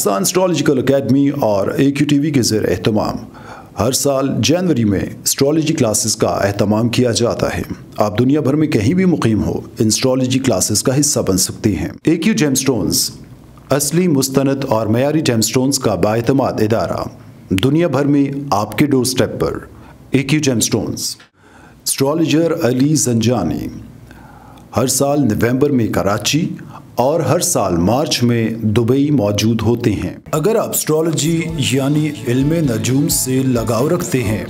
Pakistan astrological academy और AQ TV के ज़ेर एहतमाम हर साल जनवरी में एस्ट्रोलॉजी क्लासेस का एहतमाम किया जाता है। आप दुनिया भर में कहीं भी मुकीम हो, इन एस्ट्रोलॉजी क्लासेस का हिस्सा बन सकते हैं। AQ जेमस्टोन्स असली, मुस्तनद और मयारी जेमस्टोन्स का बाएतमाद इदारा, दुनिया भर में आपके डोर स्टेप पर। AQ gemstones. Astrologer Ali Zanjani हर साल नवंबर में कराची और हर साल मार्च में दुबई मौजूद होते हैं। अगर आप एस्ट्रोलॉजी यानी इल्मे नजूम से लगाव रखते हैं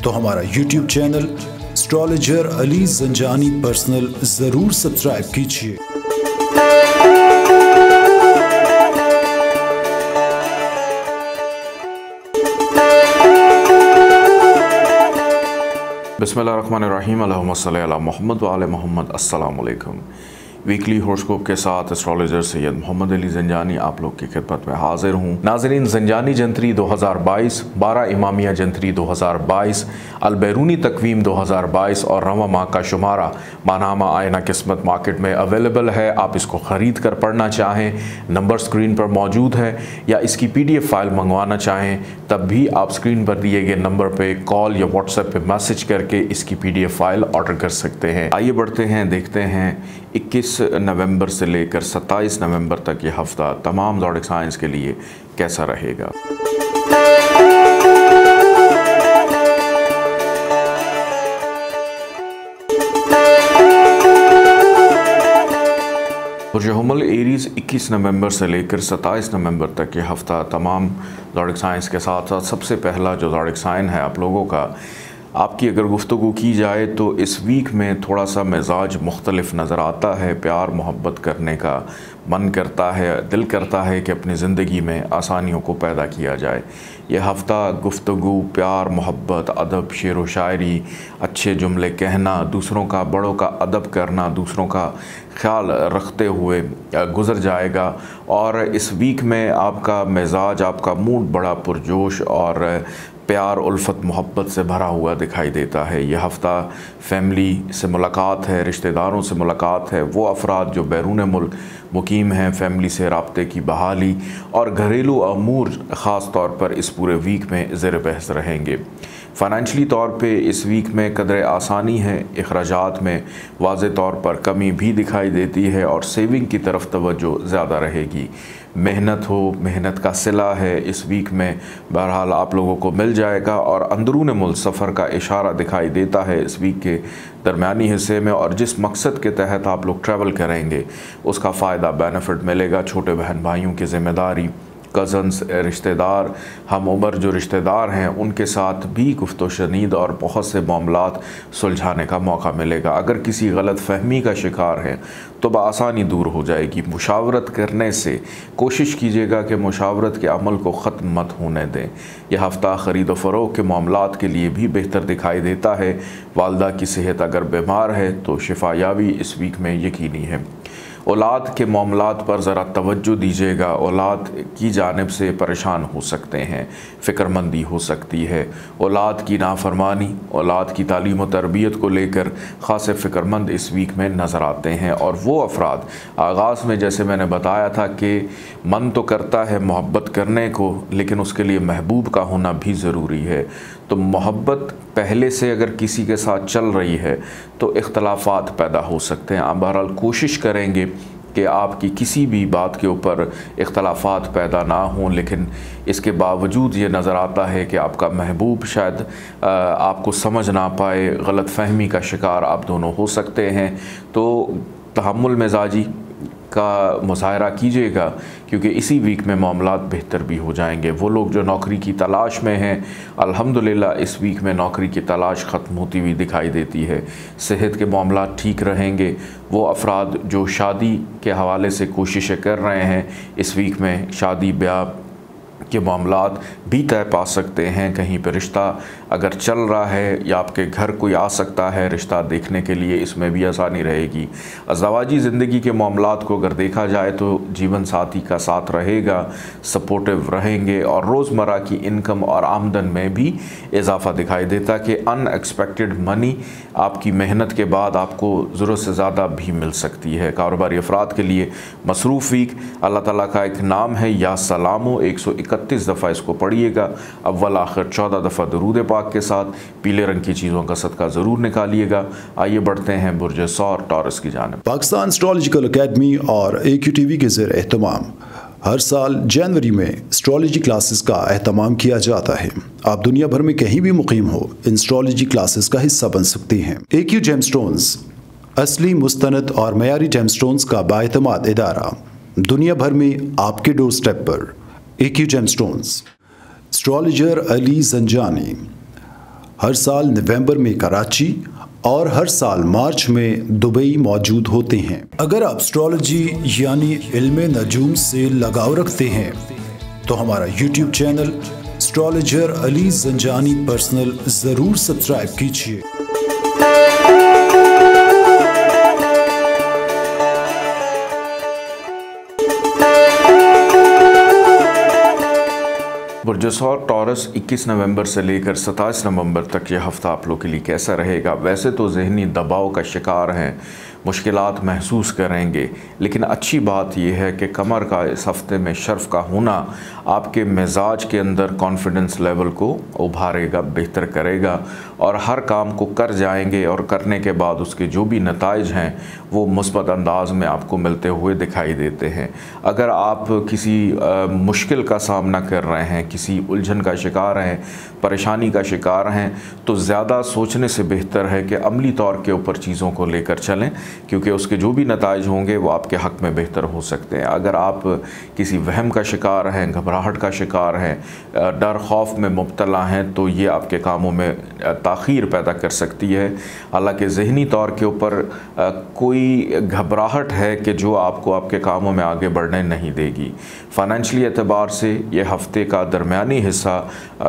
तो हमारा YouTube channel astrologer Ali Zanjani personal ज़रूर सब्सक्राइब कीजिए। बिस्मिल्लाहिर्रहमानिर्रहीम, अल्लाहुम्मा सल्ली अला मुहम्मद व आले मुहम्मद। अस्सलाम वालेकुम। वीकली हॉरोस्कोप के साथ एस्ट्रोलॉजर सैयद मोहम्मद अली ज़ंजानी आप लोग की खिदमत में हाजिर हूँ। नाज़रीन, ज़ंजानी जंतरी 2022, 12 इमामिया जंतरी 2022, अलबैरूनी तकवीम 2022 और रवा माह का शुमारा मानामा आयना किस्मत मार्केट में अवेलेबल है। आप इसको ख़रीद कर पढ़ना चाहें, नंबर स्क्रीन पर मौजूद है, या इसकी PDF फाइल मंगवाना चाहें तब भी आप स्क्रीन पर दिए गए नंबर पर कॉल या व्हाट्सएप पर मैसेज करके इसकी PDF फाइल ऑर्डर कर सकते हैं। आइए बढ़ते हैं, देखते हैं 21 नवंबर से लेकर 27 नवंबर तक ये हफ्ता तमाम ज़ोडिक साइंस के लिए कैसा रहेगा। बुर्ज हुमल एरीज़ 21 नवंबर से लेकर 27 नवंबर तक ये हफ्ता तमाम ज़ोडिक साइंस के साथ साथ सबसे पहला जो ज़ोडिक साइन है आप लोगों का, आपकी अगर गुफ्तगू की जाए तो इस वीक में थोड़ा सा मिजाज मुख्तलिफ नज़र आता है। प्यार मोहब्बत करने का मन करता है, दिल करता है कि अपनी ज़िंदगी में आसानियों को पैदा किया जाए। यह हफ़्ता गुफ्तगू, प्यार मोहब्बत, अदब, शेर व शायरी, अच्छे जुमले कहना, दूसरों का, बड़ों का अदब करना, दूसरों का ख्याल रखते हुए गुज़र जाएगा। और इस वीक में आपका मिजाज, आपका मूड बड़ा पुरजोश और प्यार, उल्फत, मोहब्बत से भरा हुआ दिखाई देता है। यह हफ़्ता फैमिली से मुलाकात है, रिश्तेदारों से मुलाकात है, वो अफराद जो बैरून मुल्क मुकीम हैं, फैमिली से राब्ते की बहाली और घरेलू अमूर ख़ास तौर पर इस पूरे वीक में ज़ेर बहस रहेंगे। फ़ाइनेंशली तौर पे इस वीक में कदर आसानी है, अखराजात में वाज़े तौर पर कमी भी दिखाई देती है और सेविंग की तरफ तवज्जो ज़्यादा रहेगी। मेहनत हो, मेहनत का सिला है इस वीक में बहरहाल आप लोगों को मिल जाएगा। और अंदरून मुल्क सफ़र का इशारा दिखाई देता है इस वीक के दरमियानी हिस्से में, और जिस मकसद के तहत आप लोग ट्रैवल करेंगे उसका फ़ायदा, बेनिफिट मिलेगा। छोटे बहन भाइयों की ज़िम्मेदारी, कज़न्स, रिश्तेदार, हम उम्र जो रिश्तेदार हैं उनके साथ भी गुफ्तो शनीद और बहुत से मामलात सुलझाने का मौका मिलेगा। अगर किसी गलत फहमी का शिकार है तो बआसानी दूर हो जाएगी। मुशावरत करने से कोशिश कीजिएगा कि मुशावरत के अमल को ख़त्म मत होने दें। यह हफ़्ता ख़रीद व फ़रोख्त के मामलात के लिए भी बेहतर दिखाई देता है। वालदा की सेहत अगर बीमार है तो शिफायाबी इस वीक में यकीनी है। औलाद के मामलात पर ज़रा तवज्जो दीजिएगा। औलाद की जानिब से परेशान हो सकते हैं, फ़िक्रमंदी हो सकती है। औलाद की नाफरमानी, औलाद की तालीम व तरबियत को लेकर ख़ास फ़िक्रमंद इस वीक में नज़र आते हैं। और वो अफराद, आगाज़ में जैसे मैंने बताया था कि मन तो करता है मोहब्बत करने को, लेकिन उसके लिए महबूब का होना भी ज़रूरी है। तो मोहब्बत पहले से अगर किसी के साथ चल रही है तो इख्तलाफात पैदा हो सकते हैं। आप बहरहाल कोशिश करेंगे कि आपकी किसी भी बात के ऊपर इख्तलाफात पैदा ना हों, लेकिन इसके बावजूद ये नज़र आता है कि आपका महबूब शायद आपको समझ ना पाए, गलत फहमी का शिकार आप दोनों हो सकते हैं। तो तहम्मुल मिजाजी का मुज़ाहरा कीजिएगा, क्योंकि इसी वीक में मामलात बेहतर भी हो जाएंगे। वो लोग जो नौकरी की तलाश में हैं, अल्हम्दुलिल्लाह इस वीक में नौकरी की तलाश ख़त्म होती हुई दिखाई देती है। सेहत के मामलात ठीक रहेंगे। वो अफराद जो शादी के हवाले से कोशिशें कर रहे हैं, इस वीक में शादी ब्याह के मामलात भी तय पा सकते हैं। कहीं पर रिश्ता अगर चल रहा है या आपके घर कोई आ सकता है रिश्ता देखने के लिए, इसमें भी आसानी रहेगी। अज़दवाजी ज़िंदगी के मामलात को अगर देखा जाए तो जीवन साथी का साथ रहेगा, सपोर्टिव रहेंगे और रोज़मर्रा की इनकम और आमदन में भी इजाफ़ा दिखाई देता कि अनएक्सपेक्टेड मनी आपकी मेहनत के बाद आपको ज़रूरत से ज़्यादा भी मिल सकती है। कारोबारी अफराद के लिए मसरूफ़ वीक, अल्लाह ताला का एक नाम है या सलामो, 131 दफ़ा इसको पढ़िएगा, अव्वल आखिर 14 दफ़ा दरूद पाक के साथ पीले रंग की चीज़ों का सदका ज़रूर निकालिएगा। आइए बढ़ते हैं बुर्ज सौर टॉरस की जानिब। पाकिस्तान एस्ट्रोलॉजिकल अकेडमी और AQTV के ज़ेर एहतमाम हर साल जनवरी में एस्ट्रोलॉजी क्लासेस का एहतमाम किया जाता है। आप दुनिया भर में कहीं भी मुकीम हो, इन एस्ट्रोलॉजी क्लासेस का हिस्सा बन सकते हैं। AQ जेमस्टोन्स असली, मुस्तनद और मयारी जेमस्टोन्स का बाएतमाद इदारा, दुनिया भर में आपके डोर स्टेप पर। AQ gemstones. Astrologer Ali Zanjani हर साल नवंबर में कराची और हर साल मार्च में दुबई मौजूद होते हैं। अगर आप एस्ट्रोलॉजी यानी इल्मे नजूम से लगाव रखते हैं तो हमारा YouTube channel astrologer Ali Zanjani personal ज़रूर सब्सक्राइब कीजिए। बुर्ज सौर टॉरस 21 नवंबर से लेकर 27 नवंबर तक ये हफ़्ता आप लोग के लिए कैसा रहेगा। वैसे तो ज़हनी दबाव का शिकार हैं, मुश्किलात महसूस करेंगे, लेकिन अच्छी बात यह है कि कमर का इस हफ़्ते में शर्फ़ का होना आपके मिजाज के अंदर कॉन्फिडेंस लेवल को उभारेगा, बेहतर करेगा और हर काम को कर जाएंगे और करने के बाद उसके जो भी नताइज हैं वो मुस्बत अंदाज में आपको मिलते हुए दिखाई देते हैं। अगर आप किसी मुश्किल का सामना कर रहे हैं, किसी उलझन का शिकार हैं, परेशानी का शिकार हैं, तो ज़्यादा सोचने से बेहतर है कि अमली तौर के ऊपर चीज़ों को लेकर चलें, क्योंकि उसके जो भी नताइज होंगे वो आपके हक़ में बेहतर हो सकते हैं। अगर आप किसी वहम का शिकार हैं, घबराहट का शिकार हैं, डर खौफ में मुब्तला हैं, तो ये आपके कामों में ताख़ीर पैदा कर सकती है। हालांकि ज़हनी तौर के ऊपर कोई घबराहट है कि जो आपको आपके कामों में आगे बढ़ने नहीं देगी। फ़ाइनेंशली एतबार से ये हफ़्ते का दरमियानी हिस्सा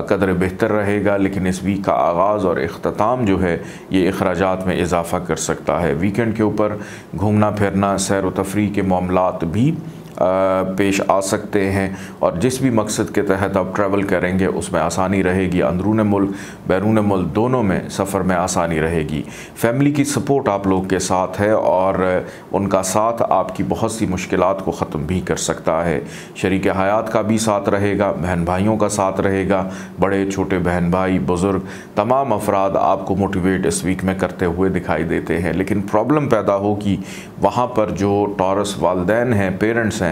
कदर बेहतर रहेगा, लेकिन इस वीक का आगाज़ और इख्तिताम जो है ये अखराजात में इजाफ़ा कर सकता है। वीकेंड के ऊपर घूमना फिरना, सैर व तफरीह के मामलात भी पेश आ सकते हैं और जिस भी मकसद के तहत आप ट्रैवल करेंगे उसमें आसानी रहेगी। अंदरून मुल्क बैरून मुल्क दोनों में सफ़र में आसानी रहेगी। फैमिली की सपोर्ट आप लोग के साथ है और उनका साथ आपकी बहुत सी मुश्किलात को ख़त्म भी कर सकता है। शरीक हयात का भी साथ रहेगा, बहन भाइयों का साथ रहेगा, बड़े छोटे बहन भाई बुज़ुर्ग तमाम अफराद आपको मोटिवेट इस वीक में करते हुए दिखाई देते हैं। लेकिन प्रॉब्लम पैदा होगी वहाँ पर जो टॉरस वालिदैन हैं, पेरेंट्स हैं,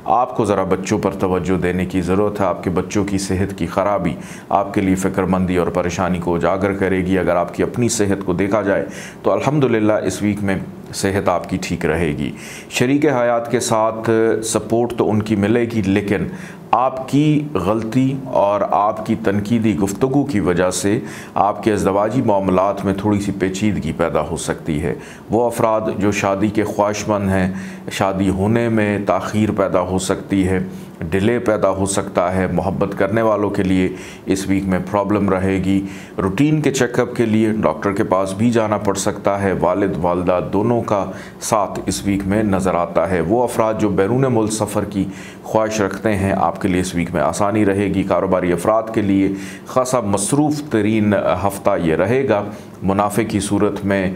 आपको ज़रा बच्चों पर तवज्जो देने की ज़रूरत है। आपके बच्चों की सेहत की ख़राबी आपके लिए फ़िक्रमंदी और परेशानी को उजागर करेगी। अगर आपकी अपनी सेहत को देखा जाए तो अल्हम्दुलिल्लाह इस वीक में सेहत आपकी ठीक रहेगी। शरीक हयात के साथ सपोर्ट तो उनकी मिलेगी, लेकिन आपकी गलती और आपकी तनकीदी गुफ्तगू की वजह से आपके अज़दवाजी मामलात में थोड़ी सी पेचीदगी पैदा हो सकती है। वो अफराद जो शादी के ख्वाहिशमंद हैं, शादी होने में ताख़ीर पैदा हो सकती है, डिले पैदा हो सकता है। मोहब्बत करने वालों के लिए इस वीक में प्रॉब्लम रहेगी। रूटीन के चेकअप के लिए डॉक्टर के पास भी जाना पड़ सकता है। वालिद वालदा दोनों का साथ इस वीक में नज़र आता है। वो अफराद जो बैरून मुल्क सफ़र की ख्वाहिश रखते हैं आपके लिए इस वीक में आसानी रहेगी। कारोबारी अफराद के लिए ख़ासा मसरूफ़ तरीन हफ़्ता ये रहेगा। मुनाफे की सूरत में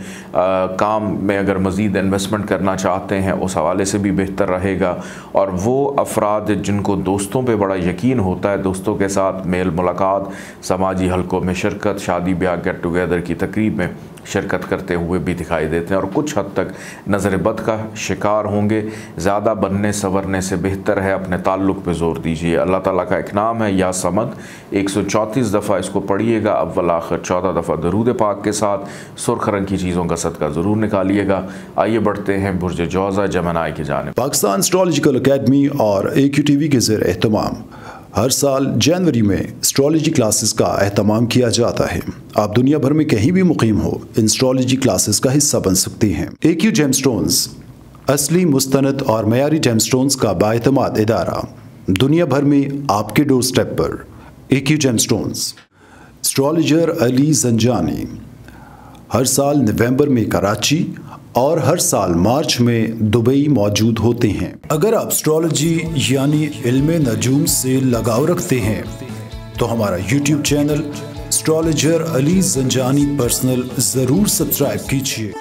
काम में अगर मज़ीद इन्वेस्टमेंट करना चाहते हैं उस हवाले से भी बेहतर रहेगा। और वो अफराद जिनको दोस्तों पे बड़ा यकीन होता है, दोस्तों के साथ मेल मुलाकात, समाजी हलकों में शिरकत, शादी ब्याह गेट टुगेदर की तकरीब में शिरकत करते हुए भी दिखाई देते हैं और कुछ हद तक नज़र बद का शिकार होंगे। ज़्यादा बनने संवरने से बेहतर है अपने ताल्लुक़ पे ज़ोर दीजिए। अल्लाह ताला का एक नाम है या समद, 134 दफ़ा इसको पढ़िएगा, अव्वल आखिर 14 दफ़ा दरूद पाक के साथ सुर्ख रंग की चीज़ों का सदका ज़रूर निकालिएगा। आइए बढ़ते हैं बुर्ज जौज़ा जमनाई की जानिब। पाकिस्तान एस्ट्रोलॉजिकल अकेडमी और AQTV के ज़ेर एहतमाम हर साल जनवरी में एस्ट्रोलॉजी क्लासेस का एहतमाम किया जाता है। आप दुनिया भर में कहीं भी मुकीम हो, इन एस्ट्रोलॉजी क्लासेस का हिस्सा बन सकते हैं। AQ जेमस्टोन्स असली, मुस्तनद और मयारी जेमस्टोन्स का बाएतमाद इदारा, दुनिया भर में आपके डोर स्टेप पर AQ gemstones. Astrologer Ali Zanjani हर साल नवंबर में कराची और हर साल मार्च में दुबई मौजूद होते हैं। अगर आप एस्ट्रोलॉजी यानी इल्मे नजूम से लगाव रखते हैं तो हमारा YouTube channel astrologer Ali Zanjani personal ज़रूर सब्सक्राइब कीजिए।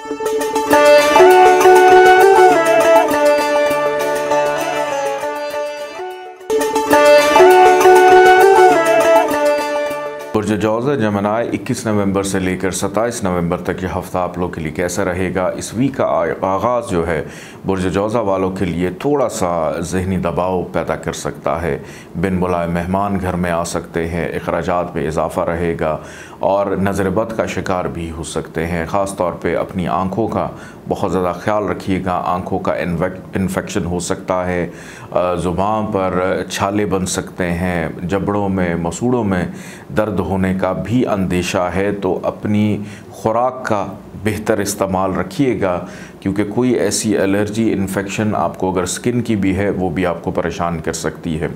बुर्ज जौज़ा जमनाई 21 नवंबर से लेकर 27 नवंबर तक ये हफ़्ता आप लोग के लिए कैसा रहेगा। इस वीक का आगाज़ जो है बुर्ज जौज़ा वालों के लिए थोड़ा सा ज़हनी दबाव पैदा कर सकता है। बिन बुलाए मेहमान घर में आ सकते हैं, अखराजात में इजाफ़ा रहेगा और नज़र बद का शिकार भी हो सकते हैं। ख़ास तौर पे अपनी आँखों का बहुत ज़्यादा ख्याल रखिएगा। आँखों का इन्फेक्शन हो सकता है, ज़ुबान पर छाले बन सकते हैं, जबड़ों में मसूड़ों में दर्द होने का भी अंदेशा है। तो अपनी खुराक का बेहतर इस्तेमाल रखिएगा, क्योंकि कोई ऐसी एलर्जी इन्फेक्शन आपको अगर स्किन की भी है वो भी आपको परेशान कर सकती है।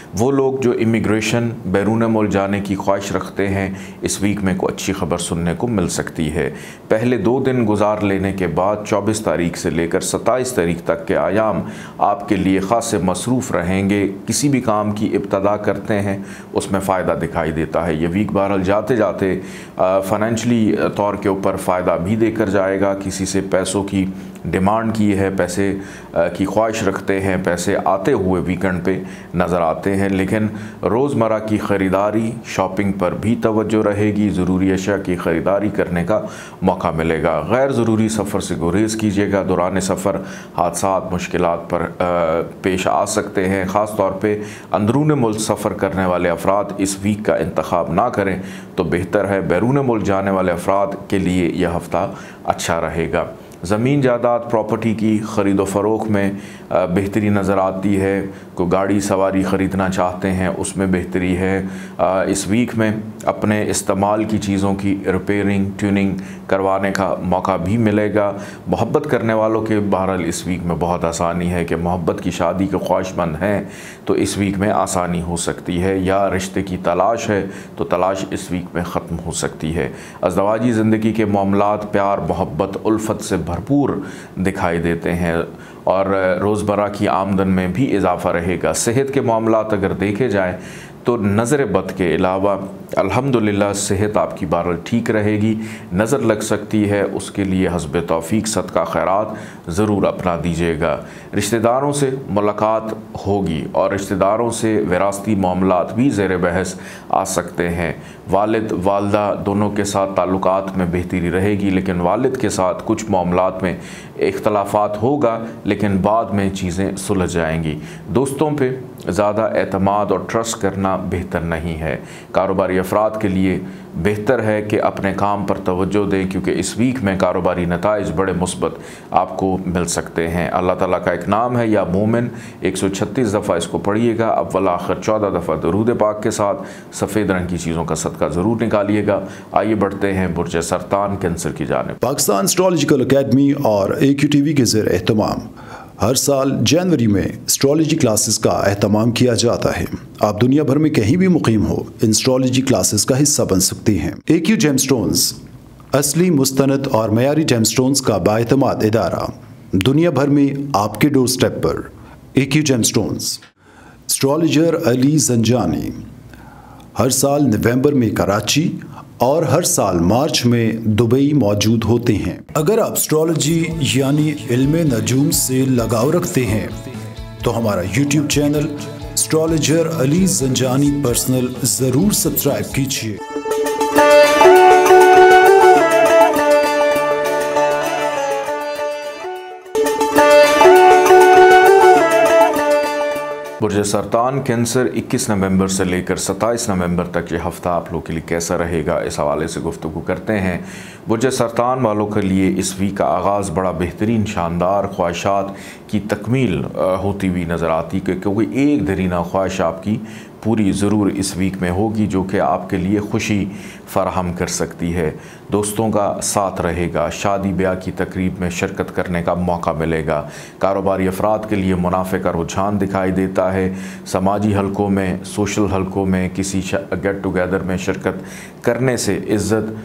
वो लोग जो इमिग्रेशन बैरून मुल्क जाने की ख्वाहिश रखते हैं, इस वीक में कोई अच्छी खबर सुनने को मिल सकती है। पहले 2 दिन गुजार लेने के बाद 24 तारीख से लेकर 27 तारीख तक के आयाम आपके लिए ख़ास मसरूफ़ रहेंगे। किसी भी काम की इब्तदा करते हैं उसमें फ़ायदा दिखाई देता है। ये वीक बहरहाल जाते जाते फ़ाइनेंशली तौर के ऊपर फ़ायदा भी देकर जाएगा। किसी से पैसों की डिमांड की है, पैसे की ख्वाहिश रखते हैं, पैसे आते हुए वीकेंड पे नज़र आते हैं। लेकिन रोज़मर्रा की ख़रीदारी शॉपिंग पर भी तवज्जो रहेगी। ज़रूरी अशिया की ख़रीदारी करने का मौका मिलेगा। गैर ज़रूरी सफ़र से गुरेज़ कीजिएगा। दौरान सफ़र हादसात मुश्किलात पर पेश आ सकते हैं। ख़ास तौर पे अंदरून मुल्क सफ़र करने वाले अफराद इस वीक का इंतखाब ना करें तो बेहतर है। बैरून मुल्क जाने वाले अफराद के लिए यह हफ़्ता अच्छा रहेगा। ज़मीन जायदाद प्रॉपर्टी की ख़रीदो फ़रोख्त में बेहतरी नज़र आती है। कोई गाड़ी सवारी ख़रीदना चाहते हैं उसमें बेहतरी है। इस वीक में अपने इस्तेमाल की चीज़ों की रिपेयरिंग ट्यूनिंग करवाने का मौका भी मिलेगा। मोहब्बत करने वालों के बहरहाल इस वीक में बहुत आसानी है कि मोहब्बत की शादी के ख्वाहिशमंद हैं तो इस वीक में आसानी हो सकती है। या रिश्ते की तलाश है तो तलाश इस वीक में ख़त्म हो सकती है। अज़दवाजी ज़िंदगी के मामलात प्यार मोहब्बत उल्फत से भरपूर दिखाई देते हैं और रोज़मर्रा की आमदन में भी इजाफ़ा रहेगा। सेहत के मामलात अगर देखे जाएँ तो नज़र बद के अलावा अल्हम्दुलिल्लाह सेहत आपकी बहरहाल ठीक रहेगी। नज़र लग सकती है, उसके लिए हस्ब तौफीक सदका खैरात ज़रूर अपना दीजिएगा। रिश्तेदारों से मुलाकात होगी और रिश्तेदारों से विरासती मामलात भी ज़ेर बहस आ सकते हैं। वालिद वालदा दोनों के साथ ताल्लुकात में बेहतरी रहेगी, लेकिन वालिद के साथ कुछ मामलात में इख्तलाफात होगा, लेकिन बाद में चीज़ें सुलझ जाएंगी। दोस्तों पे ज़्यादा एतमाद और ट्रस्ट करना बेहतर नहीं है। कारोबारी अफराद के लिए बेहतर है कि अपने काम पर तवज्जो दें, क्योंकि इस वीक में कारोबारी नताइज बड़े मुस्बत आपको मिल सकते हैं। अल्लाह ताला का एक नाम है या मोमिन, 136 दफ़ा इसको पढ़िएगा। अव्वल आखिर 14 दफ़ा दरूद पाक के साथ सफ़ेद रंग की चीज़ों का सदका ज़रूर निकालिएगा। आइए बढ़ते हैं बुर्ज सरतान कैंसर की जानिब। पाकिस्तान एस्ट्रोलॉजिकल अकेडमी और AQ TV के ज़ेर एहतमाम हर साल जनवरी में एस्ट्रोलॉजी क्लासेस का एहतमाम किया जाता है। आप दुनिया भर में कहीं भी मुकीम हो, इन एस्ट्रोलॉजी क्लासेस का हिस्सा बन सकते हैं। AQ जेमस्टोन्स असली मुस्तनद और मयारी जेमस्टोन्स का बाएतमाद इदारा, दुनिया भर में आपके डोर स्टेप पर। AQ gemstones. Astrologer Ali Zanjani हर साल नवंबर में कराची और हर साल मार्च में दुबई मौजूद होते हैं। अगर आप एस्ट्रोलॉजी यानी इल्मे नजूम से लगाव रखते हैं तो हमारा YouTube channel astrologer Ali Zanjani personal ज़रूर सब्सक्राइब कीजिए। बुर्ज सरतान कैंसर 21 नवंबर से लेकर 27 नवंबर तक ये हफ़्ता आप लोगों के लिए कैसा रहेगा, इस हवाले से गुफ्तगू करते हैं। बुर्ज सरतान वालों के लिए इस वीक का आगाज़ बड़ा बेहतरीन शानदार ख्वाहिशात की तकमील होती हुई नज़र आती है, क्योंकि एक दरीना ख्वाहिश आपकी पूरी ज़रूर इस वीक में होगी जो कि आपके लिए खुशी फ़राहम कर सकती है। दोस्तों का साथ रहेगा, शादी ब्याह की तकरीब में शिरकत करने का मौका मिलेगा, कारोबारी अफराद के लिए मुनाफे का रुझान दिखाई देता है, समाजी हलकों में, सोशल हलकों में किसी गेट टुगेदर में शिरकत करने से इज़्ज़त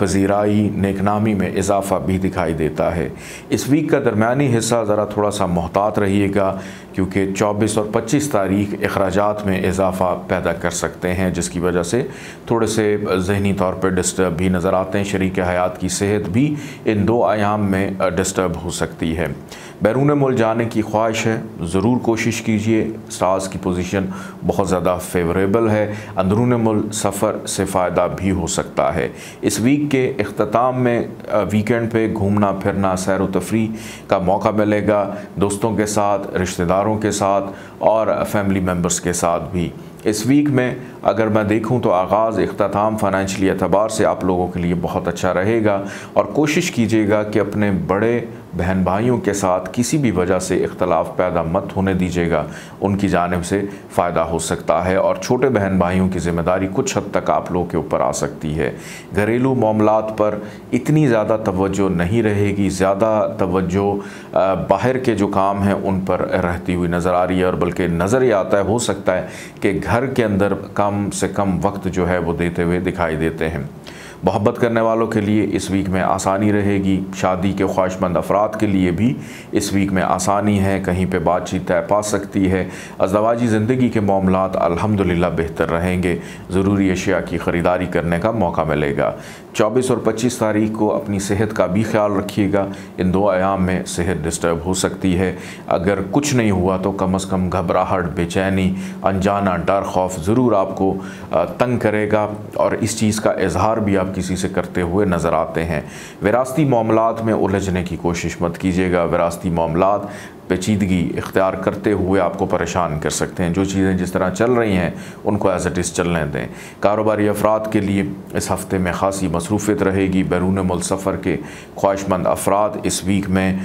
पजीराई नेकनामी में इजाफ़ा भी दिखाई देता है। इस वीक का दरमियानी हिस्सा ज़रा थोड़ा सा मोहतात रहिएगा, क्योंकि 24 और 25 तारीख अखराजात में इजाफ़ा पैदा कर सकते हैं, जिसकी वजह से थोड़े से ज़हनी तौर पर डिस्टर्ब भी नज़र आते हैं। शरीक हयात की सेहत भी इन 2 आयाम में डिस्टर्ब हो सकती है। बैरून मुल्क जाने की ख्वाहिश है, ज़रूर कोशिश कीजिए। स्टार्स की पोजीशन बहुत ज़्यादा फेवरेबल है, अंदरून मुल्क सफ़र से फ़ायदा भी हो सकता है। इस वीक के इख्तिताम में वीकेंड पे घूमना फिरना, सैर व तफरी का मौका मिलेगा, दोस्तों के साथ, रिश्तेदारों के साथ और फैमिली मेम्बर्स के साथ भी। इस वीक में अगर मैं देखूं तो आगाज़ इख्तिताम फ़ाइनेंशियली एतबार से आप लोगों के लिए बहुत अच्छा रहेगा, और कोशिश कीजिएगा कि अपने बड़े बहन भाइयों के साथ किसी भी वजह से इख्तलाफ पैदा मत होने दीजिएगा, उनकी जानिब से फ़ायदा हो सकता है। और छोटे बहन भाइयों की ज़िम्मेदारी कुछ हद तक आप लोगों के ऊपर आ सकती है। घरेलू मामलात पर इतनी ज़्यादा तवज्जो नहीं रहेगी, ज़्यादा तवज्जो बाहर के जो काम हैं उन पर रहती हुई नज़र आ रही है, और बल्कि नज़र ये आता है हो सकता है कि घर के अंदर कम से कम वक्त जो है वो देते हुए दिखाई देते हैं। मोहब्बत करने वालों के लिए इस वीक में आसानी रहेगी, शादी के ख्वाहिशमंद अफराद के लिए भी इस वीक में आसानी है, कहीं पे बातचीत तय पा सकती है। अज़दवाजी ज़िंदगी के मामलात अल्हम्दुलिल्लाह बेहतर रहेंगे, ज़रूरी अशिया की ख़रीदारी करने का मौका मिलेगा। 24 और 25 तारीख को अपनी सेहत का भी ख्याल रखिएगा, इन 2 आयाम में सेहत डिस्टर्ब हो सकती है। अगर कुछ नहीं हुआ तो कम अज़ कम घबराहट, बेचैनी, अनजाना डर, खौफ ज़रूर आपको तंग करेगा, और इस चीज़ का इजहार भी आप किसी से करते हुए नज़र आते हैं। विरासती मामलात में उलझने की कोशिश मत कीजिएगा, विरासती मामलात पेचीदगी इख्तियार करते हुए आपको परेशान कर सकते हैं। जो चीज़ें जिस तरह चल रही हैं उनको एज़ इट इज़ चलने दें। कारोबारी अफराद के लिए इस हफ़्ते में ख़ासी मसरूफ़ियत रहेगी। बैरून मुल्क सफ़र के ख्वाहिशमंद अफराद इस वीक में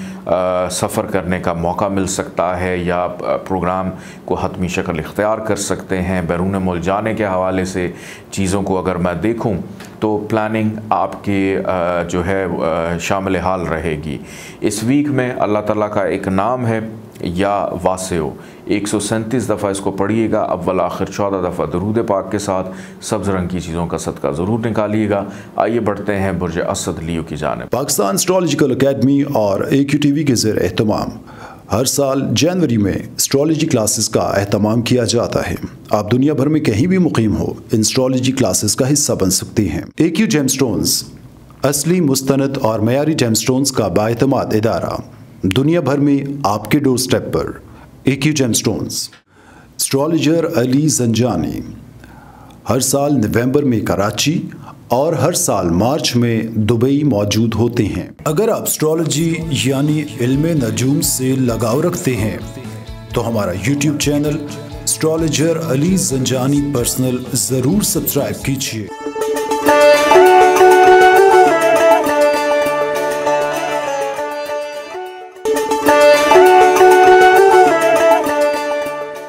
सफ़र करने का मौका मिल सकता है, या प्रोग्राम को हतमी शक्ल इख्तियार कर सकते हैं। बैरून मुल्क जाने के हवाले से चीज़ों को अगर मैं देखूँ तो प्लानिंग आपके जो है शामिल हाल रहेगी। इस वीक में अल्लाह ताला का एक नाम है या वासियो, 137 दफ़ा इसको पढ़िएगा, अव्वल आखिर 14 दफ़ा दरूद पाक के साथ। सब्ज़ रंग की चीज़ों का सदका ज़रूर निकालिएगा। आइए बढ़ते हैं बुर्ज असद लियो की जानिब। पाकिस्तान एस्ट्रोलॉजिकल अकेडमी और AQTV के ज़ेर एहतमाम हर साल जनवरी में एस्ट्रोलॉजी क्लासेस का एहतमाम किया जाता है। आप दुनिया भर में कहीं भी मुकीम हो, इन एस्ट्रोलॉजी क्लासेस का हिस्सा बन सकते हैं। AQ जेमस्टोन्स असली, मुस्तनद और मयारी जेमस्टोन्स का बाएतमाद इदारा, दुनिया भर में आपके डोर स्टेप पर। AQ gemstones. Astrologer Ali Zanjani हर साल नवंबर में कराची और हर साल मार्च में दुबई मौजूद होते हैं। अगर आप एस्ट्रोलॉजी यानी इल्मे नजूम से लगाव रखते हैं तो हमारा YouTube channel astrologer Ali Zanjani personal ज़रूर सब्सक्राइब कीजिए।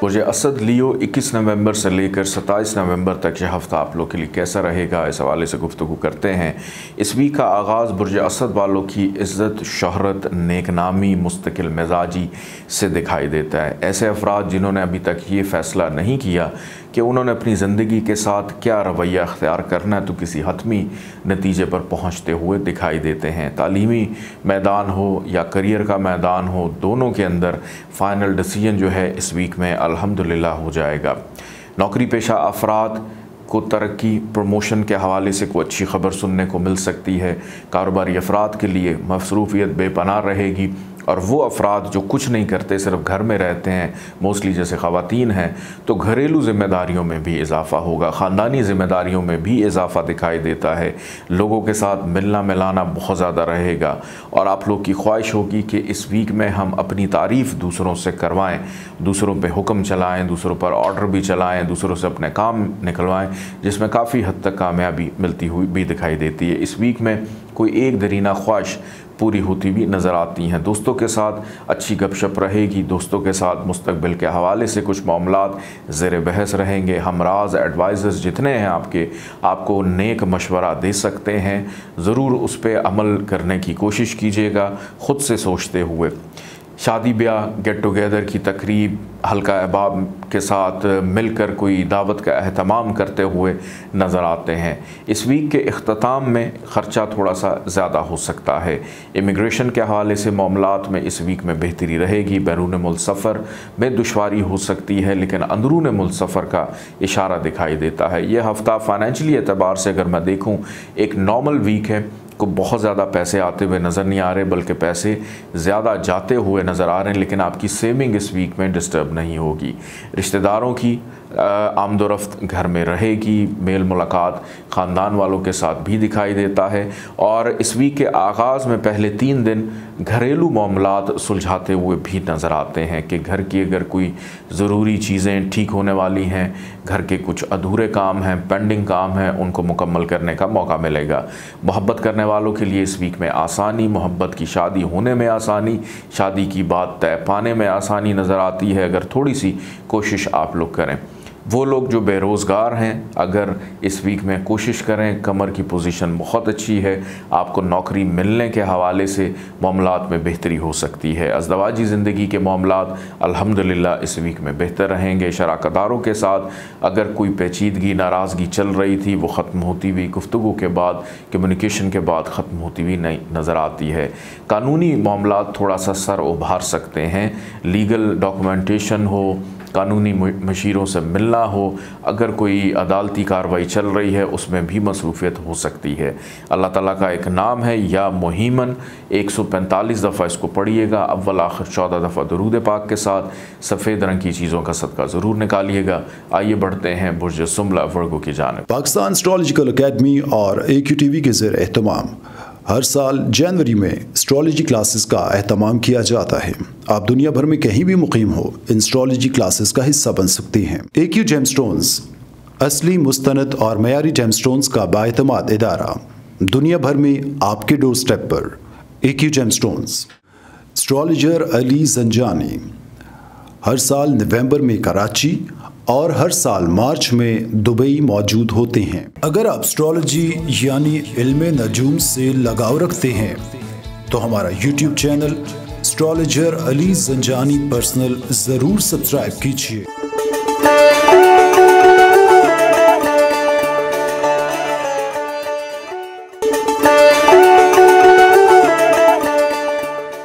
बुर्ज असद लियो 21 नवंबर से लेकर 27 नवंबर तक यह हफ़्ता आप लोग के लिए कैसा रहेगा, इस हवाले से गुफ्तगू करते हैं। इस वीक का आगाज़ बुर्ज असद वालों की इज़्ज़त, शोहरत, नेकनामी, मुस्तकिल मिजाजी से दिखाई देता है। ऐसे अफराद जिन्होंने अभी तक ये फ़ैसला नहीं किया कि उन्होंने अपनी ज़िंदगी के साथ क्या रवैया अख्तियार करना है, तो किसी हतमी नतीजे पर पहुँचते हुए दिखाई देते हैं। तालीमी मैदान हो या करियर का मैदान हो, दोनों के अंदर फ़ाइनल डिसीजन जो है इस वीक में अल्हम्दुलिल्लाह हो जाएगा। नौकरी पेशा अफराद को तरक्की, प्रमोशन के हवाले से कोई अच्छी खबर सुनने को मिल सकती है। कारोबारी अफराद के लिए मसरूफ़ियत बेपनाह रहेगी, और वो अफराद जो कुछ नहीं करते, सिर्फ घर में रहते हैं, मोस्टली जैसे ख़वातीन हैं, तो घरेलू ज़िम्मेदारियों में भी इजाफ़ा होगा, ख़ानदानी ज़िम्मेदारियों में भी इजाफ़ा दिखाई देता है। लोगों के साथ मिलना मिलाना बहुत ज़्यादा रहेगा, और आप लोग की ख्वाहिश होगी कि इस वीक में हम अपनी तारीफ़ दूसरों से करवाएं, दूसरों पे हुक्म चलाएं, दूसरों पर ऑर्डर भी चलाएं, दूसरों से अपने काम निकलवाएं, जिसमें काफ़ी हद तक कामयाबी मिलती हुई भी दिखाई देती है। इस वीक में कोई एक दरीना ख्वाहिश पूरी होती हुई नज़र आती हैं। दोस्तों के साथ अच्छी गपशप रहेगी, दोस्तों के साथ मुस्तकबिल के हवाले से कुछ मामलात ज़ेर बहस रहेंगे। हमराज एडवाइज़र्स जितने हैं आपको नेक मशवरा दे सकते हैं, ज़रूर उस पर अमल करने की कोशिश कीजिएगा ख़ुद से सोचते हुए। शादी ब्याह, गेट टुगेदर की तकरीब, हल्का अहबाब के साथ मिलकर कोई दावत का अहतमाम करते हुए नज़र आते हैं। इस वीक के इख्तिताम में ख़र्चा थोड़ा सा ज़्यादा हो सकता है। इमिग्रेशन के हवाले से मामलात में इस वीक में बेहतरी रहेगी। बैरून मुल्क सफ़र में दुश्वारी हो सकती है, लेकिन अंदरून मुल्क सफ़र का इशारा दिखाई देता है। यह हफ़्ता फ़ाइनेंशली एतबार से अगर मैं देखूँ एक नॉर्मल वीक है। को बहुत ज़्यादा पैसे आते हुए नज़र नहीं आ रहे, बल्कि पैसे ज़्यादा जाते हुए नज़र आ रहे हैं, लेकिन आपकी सेविंग इस वीक में डिस्टर्ब नहीं होगी। रिश्तेदारों की आमदोरफ्त घर में रहेगी। मेल मुलाकात ख़ानदान वालों के साथ भी दिखाई देता है। और इस वीक के आगाज़ में पहले 3 दिन घरेलू मामलात सुलझाते हुए भी नज़र आते हैं कि घर की अगर कोई ज़रूरी चीज़ें ठीक होने वाली हैं, घर के कुछ अधूरे काम हैं, पेंडिंग काम हैं, उनको मुकम्मल करने का मौका मिलेगा। मोहब्बत करने वालों के लिए इस वीक में आसानी, मोहब्बत की शादी होने में आसानी, शादी की बात तय पाने में आसानी नज़र आती है अगर थोड़ी सी कोशिश आप लोग करें। वो लोग जो बेरोज़गार हैं, अगर इस वीक में कोशिश करें, कमर की पोजीशन बहुत अच्छी है, आपको नौकरी मिलने के हवाले से मामलात में बेहतरी हो सकती है। अज़दवाजी ज़िंदगी के मामलात अल्हम्दुलिल्लाह इस वीक में बेहतर रहेंगे। शराकतदारों के साथ अगर कोई पेचीदगी, नाराज़गी चल रही थी, वो ख़त्म होती हुई गुफ्तगू के बाद, कम्युनिकेशन के बाद ख़त्म होती हुई नहीं नज़र आती है। कानूनी मामलात थोड़ा सा सर उभार सकते हैं। लीगल डॉक्यूमेंटेशन हो, कानूनी मशीरों से मिलना हो, अगर कोई अदालती कार्रवाई चल रही है उसमें भी मसरूफ़ियत हो सकती है। अल्लाह ताला का एक नाम है या मुहीमन, 145 दफ़ा इसको पढ़िएगा। अव्वल आखिर 14 दफ़ा दुरूद पाक के साथ सफ़ेद रंग की चीज़ों का सदका ज़रूर निकालिएगा। आइए बढ़ते हैं बुर्ज सुमला वर्गो की जानिब। पाकिस्तान एस्ट्रोलॉजिकल अकेडमी और AQTV के ज़ेर एहतमाम हर साल जनवरी में एस्ट्रोलॉजी क्लासेस का एहतमाम किया जाता है। आप दुनिया भर में कहीं भी मुकीम हो, इन एस्ट्रोलॉजी क्लासेस का हिस्सा बन सकते हैं। AQ जेमस्टोन्स असली, मुस्तनद और मयारी जेमस्टोन्स का बाएतमाद इदारा, दुनिया भर में आपके डोर स्टेप पर। AQ gemstones. Astrologer Ali Zanjani हर साल नवंबर में कराची और हर साल मार्च में दुबई मौजूद होते हैं। अगर आप एस्ट्रोलॉजी यानी इल्मे नजूम से लगाव रखते हैं तो हमारा YouTube channel astrologer Ali Zanjani personal ज़रूर सब्सक्राइब कीजिए।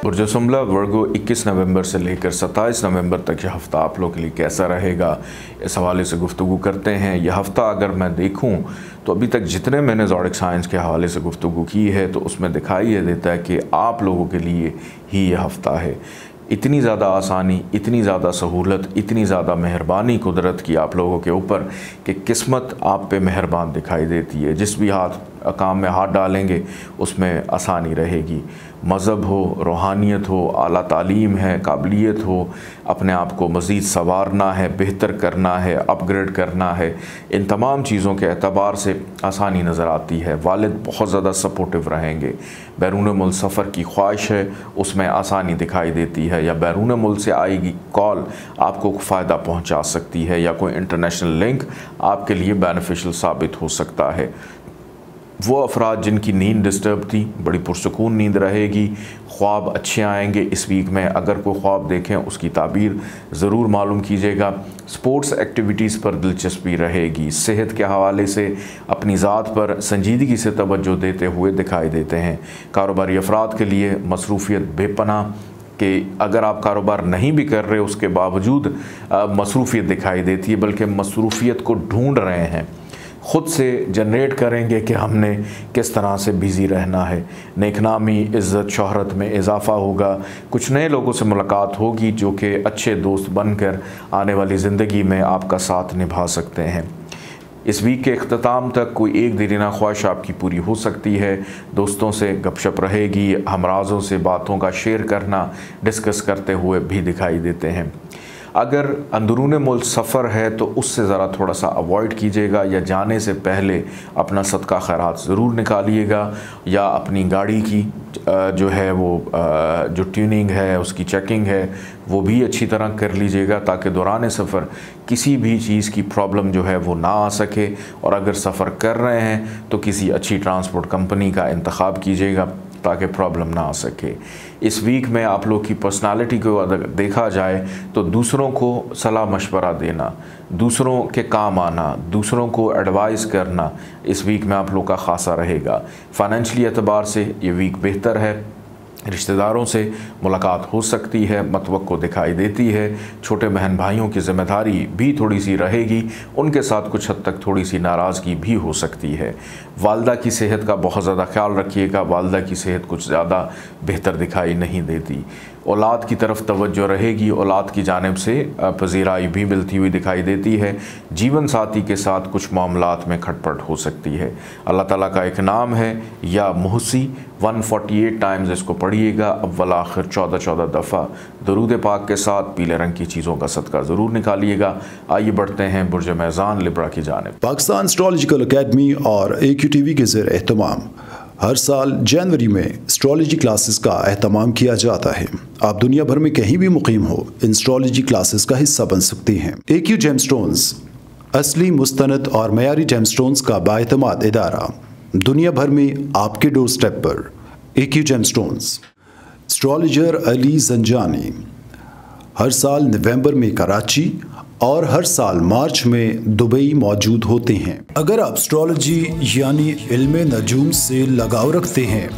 बुर्ज सुमला वर्गो 21 नवंबर से लेकर 27 नवंबर तक यह हफ़्ता आप लोगों के लिए कैसा रहेगा, इस हवाले से गुफ्तगू करते हैं। यह हफ़्ता अगर मैं देखूं तो अभी तक जितने मैंने ज़ोडिक साइंस के हवाले से गुफ्तगू की है तो उसमें दिखाई ये देता है कि आप लोगों के लिए ही यह हफ़्ता है। इतनी ज़्यादा आसानी, इतनी ज़्यादा सहूलत, इतनी ज़्यादा मेहरबानी कुदरत की आप लोगों के ऊपर कि किस्मत आप पे मेहरबान दिखाई देती है। जिस भी काम में हाथ डालेंगे उसमें आसानी रहेगी। मज़हब हो, रूहानियत हो, आला तालीम है, काबिलियत हो, अपने आप को मज़ीद संवारना है, बेहतर करना है, अपग्रेड करना है, इन तमाम चीज़ों के एतबार से आसानी नज़र आती है। वालिद बहुत ज़्यादा सपोर्टिव रहेंगे। बैरून मुल्क सफ़र की ख्वाहिश है, उसमें आसानी दिखाई देती है। या बैरून मुल्क से आएगी कॉल आपको फ़ायदा पहुँचा सकती है, या कोई इंटरनेशनल लिंक आपके लिए बेनिफिशियल साबित हो सकता है। वो अफराद जिनकी नींद डिस्टर्ब थी, बड़ी पुरसकून नींद रहेगी, ख्वाब अच्छे आएंगे इस वीक में। अगर कोई ख्वाब देखें उसकी ताबीर ज़रूर मालूम कीजिएगा। स्पोर्ट्स एक्टिविटीज़ पर दिलचस्पी रहेगी। सेहत के हवाले से अपनी ज़ात पर संजीदगी से तवज्जो देते हुए दिखाई देते हैं। कारोबारी अफराद के लिए मसरूफ़ियत बेपनाह कि अगर आप कारोबार नहीं भी कर रहे उसके बावजूद मसरूफ़ियत दिखाई देती है, बल्कि मसरूफ़ियत को ढूंढ रहे हैं, ख़ुद से जनरेट करेंगे कि हमने किस तरह से बिज़ी रहना है। नेकनामी, इज़्ज़त, शोहरत में इजाफ़ा होगा। कुछ नए लोगों से मुलाकात होगी जो कि अच्छे दोस्त बनकर आने वाली ज़िंदगी में आपका साथ निभा सकते हैं। इस वीक के अख्ताम तक कोई एक दीवाना ख्वाहिश आपकी पूरी हो सकती है। दोस्तों से गपशप रहेगी। हमराज़ों से बातों का शेयर करना, डिस्कस करते हुए भी दिखाई देते हैं। अगर अंदरून मुल्क सफ़र है तो उससे ज़रा थोड़ा सा अवॉइड कीजिएगा, या जाने से पहले अपना सदका खैरात ज़रूर निकालिएगा, या अपनी गाड़ी की जो है वो जो ट्यूनिंग है उसकी चेकिंग है वो भी अच्छी तरह कर लीजिएगा, ताकि दौरान सफ़र किसी भी चीज़ की प्रॉब्लम जो है वो ना आ सके। और अगर सफ़र कर रहे हैं तो किसी अच्छी ट्रांसपोर्ट कंपनी का इंतखाब कीजिएगा ताकि प्रॉब्लम ना आ सके। इस वीक में आप लोग की पर्सनालिटी को अगर देखा जाए तो दूसरों को सलाह मशवरा देना, दूसरों के काम आना, दूसरों को एडवाइस करना इस वीक में आप लोग का खासा रहेगा। फाइनेंशियली एतबार से ये वीक बेहतर है। रिश्तेदारों से मुलाकात हो सकती है, मतवक्को दिखाई देती है। छोटे बहन भाइयों की ज़िम्मेदारी भी थोड़ी सी रहेगी, उनके साथ कुछ हद तक थोड़ी सी नाराज़गी भी हो सकती है। वालदा की सेहत का बहुत ज़्यादा ख्याल रखिएगा, वालदा की सेहत कुछ ज़्यादा बेहतर दिखाई नहीं देती। औलाद की तरफ तवज्जो रहेगी, औलाद की जानिब से पजीराई भी मिलती हुई दिखाई देती है। जीवन साथी के साथ कुछ मामलात में खटपट हो सकती है। अल्लाह ताला का एक नाम है या मुहसी, 148 टाइम्स इसको पढ़िएगा, अव्वल आखिर 14 दफ़ा दरूद पाक के साथ पीले रंग की चीज़ों का सदका ज़रूर निकालिएगा। आइए बढ़ते हैं बुर्ज मेज़ान लिब्रा की जानिब। पाकिस्तान एस्ट्रोलॉजिकल अकेडमी और AQTV के ज़ेर एहतमाम हर साल जनवरी में एस्ट्रोलॉजी क्लासेस का एहतमाम किया जाता है। आप दुनिया भर में कहीं भी मुकीम हो, इन एस्ट्रोलॉजी क्लासेस का हिस्सा बन सकते हैं। AQ जेमस्टोन्स असली, मुस्तनद और मयारी जेमस्टोन्स का बाएतमाद इदारा, दुनिया भर में आपके डोर स्टेप पर। AQ gemstones. Astrologer Ali Zanjani हर साल नवंबर में कराची और हर साल मार्च में दुबई मौजूद होते हैं। अगर आप एस्ट्रोलॉजी यानी इल्मे नजूम से लगाव रखते हैं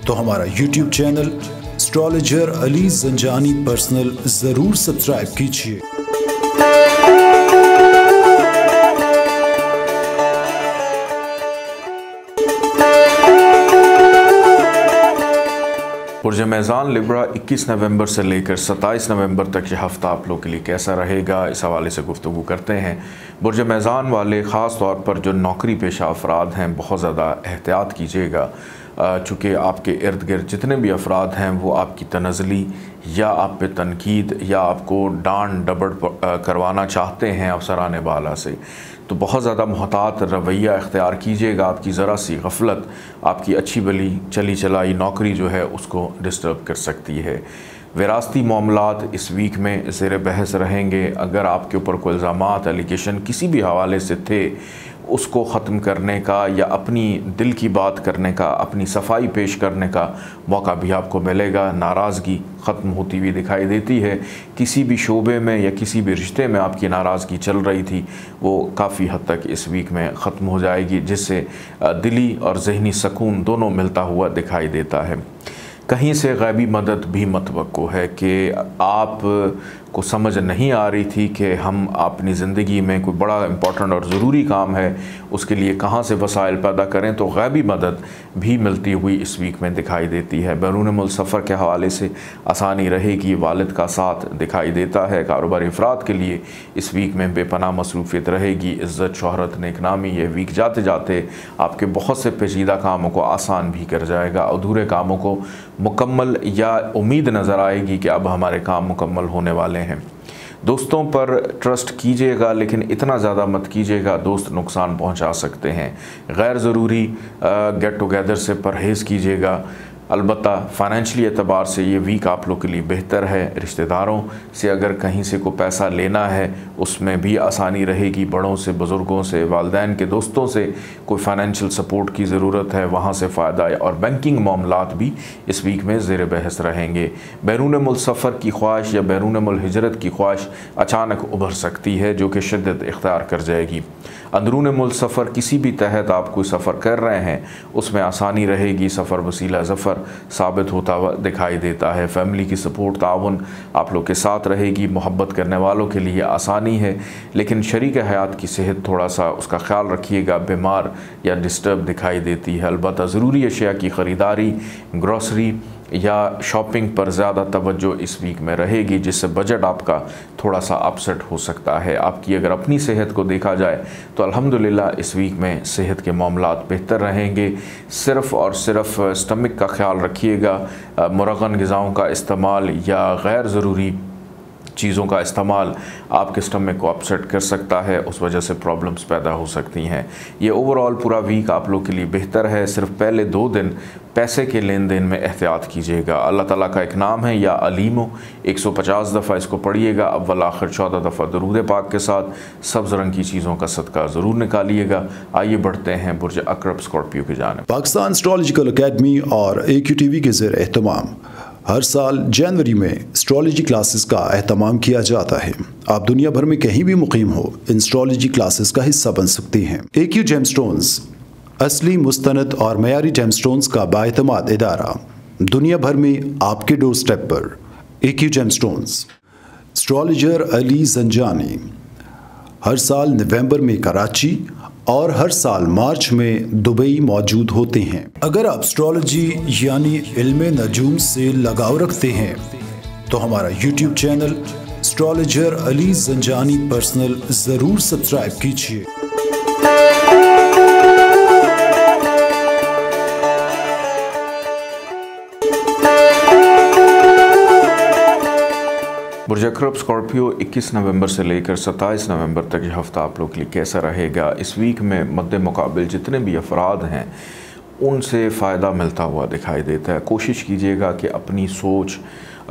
तो हमारा YouTube channel astrologer Ali Zanjani personal ज़रूर सब्सक्राइब कीजिए। बुर्ज मेज़ान लिब्रा 21 नवंबर से लेकर 27 नवंबर तक यह हफ़्ता आप लोग के लिए कैसा रहेगा, इस हवाले से गुफ्तगू करते हैं। बुर्ज मेज़ान वाले ख़ास तौर पर जो नौकरी पेशा अफराद हैं बहुत ज़्यादा एहतियात कीजिएगा, चूँकि आपके इर्द गिर्द जितने भी अफराद हैं वो आपकी तनज़ली या आप पे तनकीद या आपको डांट डबड़ करवाना चाहते हैं अफसरान बाला से, तो बहुत ज़्यादा मुहतात रवैया इख्तियार कीजिएगा। आपकी ज़रा सी गफलत आपकी अच्छी भली चली चलाई नौकरी जो है उसको डिस्टर्ब कर सकती है। विरासती मामलात इस वीक में ज़ेर बहस रहेंगे। अगर आपके ऊपर कोई इल्ज़ामात एलिगेशन किसी भी हवाले से थे, उसको ख़त्म करने का या अपनी दिल की बात करने का, अपनी सफाई पेश करने का मौका भी आपको मिलेगा। नाराज़गी ख़त्म होती हुई दिखाई देती है। किसी भी शोबे में या किसी भी रिश्ते में आपकी नाराज़गी चल रही थी वो काफ़ी हद तक इस वीक में ख़त्म हो जाएगी, जिससे दिली और ज़हनी सुकून दोनों मिलता हुआ दिखाई देता है। कहीं से गैबी मदद भी मतवक्को है कि आप को समझ नहीं आ रही थी कि हम अपनी ज़िंदगी में कोई बड़ा इम्पोर्टेंट और ज़रूरी काम है उसके लिए कहाँ से वसाइल पैदा करें, तो गैबी मदद भी मिलती हुई इस वीक में दिखाई देती है। बैरून मुल्क सफ़र के हवाले से आसानी रहेगी, वालिद का साथ दिखाई देता है। कारोबारी अफराद के लिए इस वीक में बेपनाह मसरूफियत रहेगी। इज़्ज़त, शोहरत, नेकनामी ये वीक जाते जाते आपके बहुत से पेचीदा कामों को आसान भी कर जाएगा। अधूरे कामों को मुकम्मल या उम्मीद नज़र आएगी कि अब हमारे काम मुकम्मल होने वाले हैं। दोस्तों पर ट्रस्ट कीजिएगा, लेकिन इतना ज़्यादा मत कीजिएगा, दोस्त नुकसान पहुंचा सकते हैं। गैर ज़रूरी गेट टुगेदर से परहेज़ कीजिएगा। अलबत्ता फ़ाइनेंशियली एतबार से ये वीक आप लोग के लिए बेहतर है। रिश्तेदारों से अगर कहीं से कोई पैसा लेना है उसमें भी आसानी रहेगी। बड़ों से, बुज़ुर्गों से, वालिदैन के दोस्तों से कोई फ़ाइनेंशियल सपोर्ट की ज़रूरत है, वहाँ से फ़ायदा है। और बैंकिंग मामलात भी इस वीक में ज़ेर बहस रहेंगे। बैरून मुल्क सफ़र की ख्वाहिश या बैरून मुल्क हिजरत की ख्वाहिश अचानक उभर सकती है जो कि शिद्दत इख्तियार कर जाएगी। अंदरून मुल्क सफ़र किसी भी तहत आप कोई सफ़र कर रहे हैं उसमें आसानी रहेगी। सफ़र वसीला ज़फ़र साबित होता हुआ दिखाई देता है। फैमिली की सपोर्ट, ताउन आप लोग के साथ रहेगी। मोहब्बत करने वालों के लिए आसानी है, लेकिन शरीक हयात की सेहत थोड़ा सा उसका ख्याल रखिएगा, बीमार या डिस्टर्ब दिखाई देती है। अलबत्ता ज़रूरी अशिया की ख़रीदारी, ग्रॉसरी या शॉपिंग पर ज़्यादा तवज्जो इस वीक में रहेगी, जिससे बजट आपका थोड़ा सा अपसेट हो सकता है। आपकी अगर अपनी सेहत को देखा जाए तो अल्हम्दुलिल्लाह इस वीक में सेहत के मामलात बेहतर रहेंगे। सिर्फ़ और सिर्फ स्टमक का ख्याल रखिएगा। मुरगन ग़िज़ाओं का इस्तेमाल या गैर ज़रूरी चीज़ों का इस्तेमाल आपके स्टमक को अपसेट कर सकता है, उस वजह से प्रॉब्लम्स पैदा हो सकती हैं। ये ओवरऑल पूरा वीक आप लोग के लिए बेहतर है। सिर्फ पहले 2 दिन पैसे के लेन देन में एहतियात कीजिएगा। अल्लाह ताला का एक नाम है या अलीमो, 150 दफ़ा इसको पढ़िएगा। अव्वल आखिर 14 दफ़ा दरूद पाक के साथ सब्ज़ रंग की चीज़ों का सदका ज़रूर निकालिएगा। आइए बढ़ते हैं बुर्ज अकरब स्कॉर्पियो की जानिब। पाकिस्तान एस्ट्रोलॉजिकल अकेडमी और AQTV के ज़ेर एहतमाम हर साल जनवरी में एस्ट्रोलॉजी क्लासेस का एहतमाम किया जाता है। आप दुनिया भर में कहीं भी मुकीम हो, इन एस्ट्रोलॉजी क्लासेस का हिस्सा बन सकते हैं। AQ जेमस्टोन्स असली, मुस्तनद और मयारी जेमस्टोन्स का बाएतमाद इदारा, दुनिया भर में आपके डोर स्टेप पर। AQ gemstones. Astrologer Ali Zanjani हर साल नवंबर में कराची और हर साल मार्च में दुबई मौजूद होते हैं। अगर आप एस्ट्रोलॉजी यानी इल्मे नजूम से लगाव रखते हैं तो हमारा YouTube channel astrologer Ali Zanjani personal ज़रूर सब्सक्राइब कीजिए। बुर्ज अकरब स्कॉर्पियो 21 नवंबर से लेकर 27 नवंबर तक ये हफ़्ता आप लोग के लिए कैसा रहेगा। इस वीक में मद्दे मुकाबिल जितने भी अफराद हैं उनसे फ़ायदा मिलता हुआ दिखाई देता है। कोशिश कीजिएगा कि अपनी सोच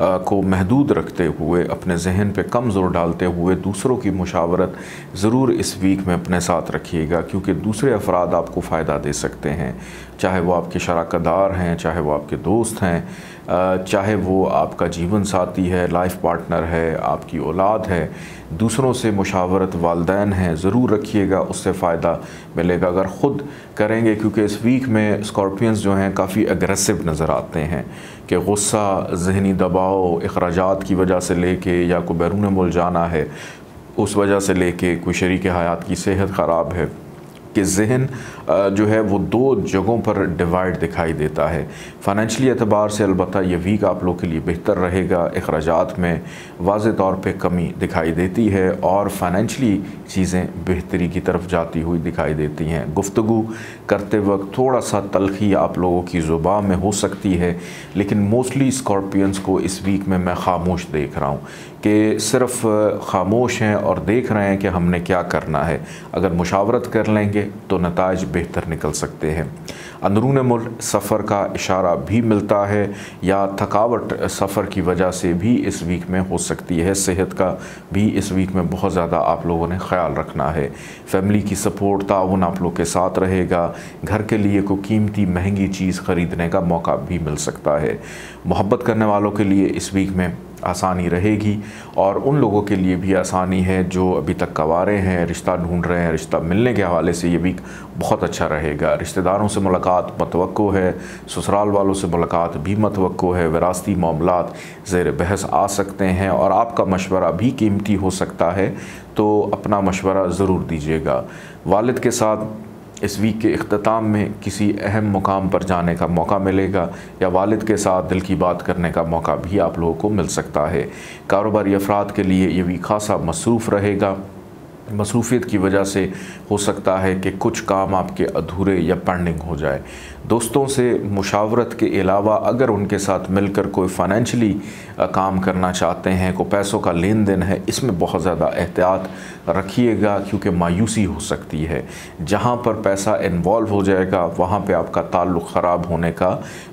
को महदूद रखते हुए, अपने जहन पे कम ज़ोर डालते हुए दूसरों की मुशावरत ज़रूर इस वीक में अपने साथ रखिएगा, क्योंकि दूसरे अफराद आपको फ़ायदा दे सकते हैं। चाहे वो आपके शराकतदार हैं, चाहे वो आपके दोस्त हैं, चाहे वो आपका जीवन साथी है, लाइफ पार्टनर है, आपकी औलाद है। दूसरों से मुशावरत वालिदैन हैं, ज़रूर रखिएगा, उससे फ़ायदा मिलेगा अगर ख़ुद करेंगे। क्योंकि इस वीक में स्कॉर्पियंस जो हैं काफ़ी अग्रेसिव नज़र आते हैं कि गुस्सा, जहनी दबाव, अखराजात की वजह से लेके, या कोई बैरून मुल्क जाना है उस वजह से लेके, कोई शरीक हयात की सेहत ख़राब है, कि जहन जो है वो 2 जगहों पर डिवाइड दिखाई देता है। फ़ाइनेंशली एतबार से अलबत्ता ये वीक आप लोग के लिए बेहतर रहेगा। अखराजात में वाज़े तौर पे कमी दिखाई देती है और फ़ाइनेंशली चीज़ें बेहतरी की तरफ जाती हुई दिखाई देती हैं। गुफ्तगू करते वक्त थोड़ा सा तलखी आप लोगों की ज़ुबान में हो सकती है, लेकिन मोस्टली स्कॉर्पियंस को इस वीक में मैं खामोश देख रहा हूँ कि सिर्फ खामोश हैं और देख रहे हैं कि हमने क्या करना है। अगर मुशावरत कर लेंगे तो नताइज बेहतर निकल सकते हैं। अंदरून मुल्क सफ़र का इशारा भी मिलता है, या थकावट सफ़र की वजह से भी इस वीक में हो सकती है। सेहत का भी इस वीक में बहुत ज़्यादा आप लोगों ने ख्याल रखना है। फैमिली की सपोर्ट, ताउन आप लोग के साथ रहेगा। घर के लिए कोई कीमती महंगी चीज़ ख़रीदने का मौका भी मिल सकता है। मोहब्बत करने वालों के लिए इस वीक में आसानी रहेगी, और उन लोगों के लिए भी आसानी है जो अभी तक कवारे हैं, रिश्ता ढूंढ रहे हैं। रिश्ता मिलने के हवाले से ये वीक बहुत अच्छा रहेगा। रिश्तेदारों से मुलाकात मतवक्को है, ससुराल वालों से मुलाकात भी मतवक्को है। विरासती मामलात ज़ेर बहस आ सकते हैं और आपका मशवरा भी कीमती हो सकता है, तो अपना मशवरा ज़रूर दीजिएगा। वालिद के साथ इस वीक के इख्तिताम में किसी अहम मुकाम पर जाने का मौका मिलेगा, या वालिद के साथ दिल की बात करने का मौका भी आप लोगों को मिल सकता है। कारोबारी अफराद के लिए ये वीक खासा मसरूफ़ रहेगा। मसरूफियत की वजह से हो सकता है कि कुछ काम आपके अधूरे या पेंडिंग हो जाए। दोस्तों से मुशावरत के अलावा अगर उनके साथ मिलकर कोई फ़ाइनेंशली काम करना चाहते हैं, कोई पैसों का लेन देन है, इसमें बहुत ज़्यादा एहतियात रखिएगा, क्योंकि मायूसी हो सकती है। जहाँ पर पैसा इन्वॉल्व हो जाएगा वहाँ पे आपका ताल्लुक़ ख़राब होने का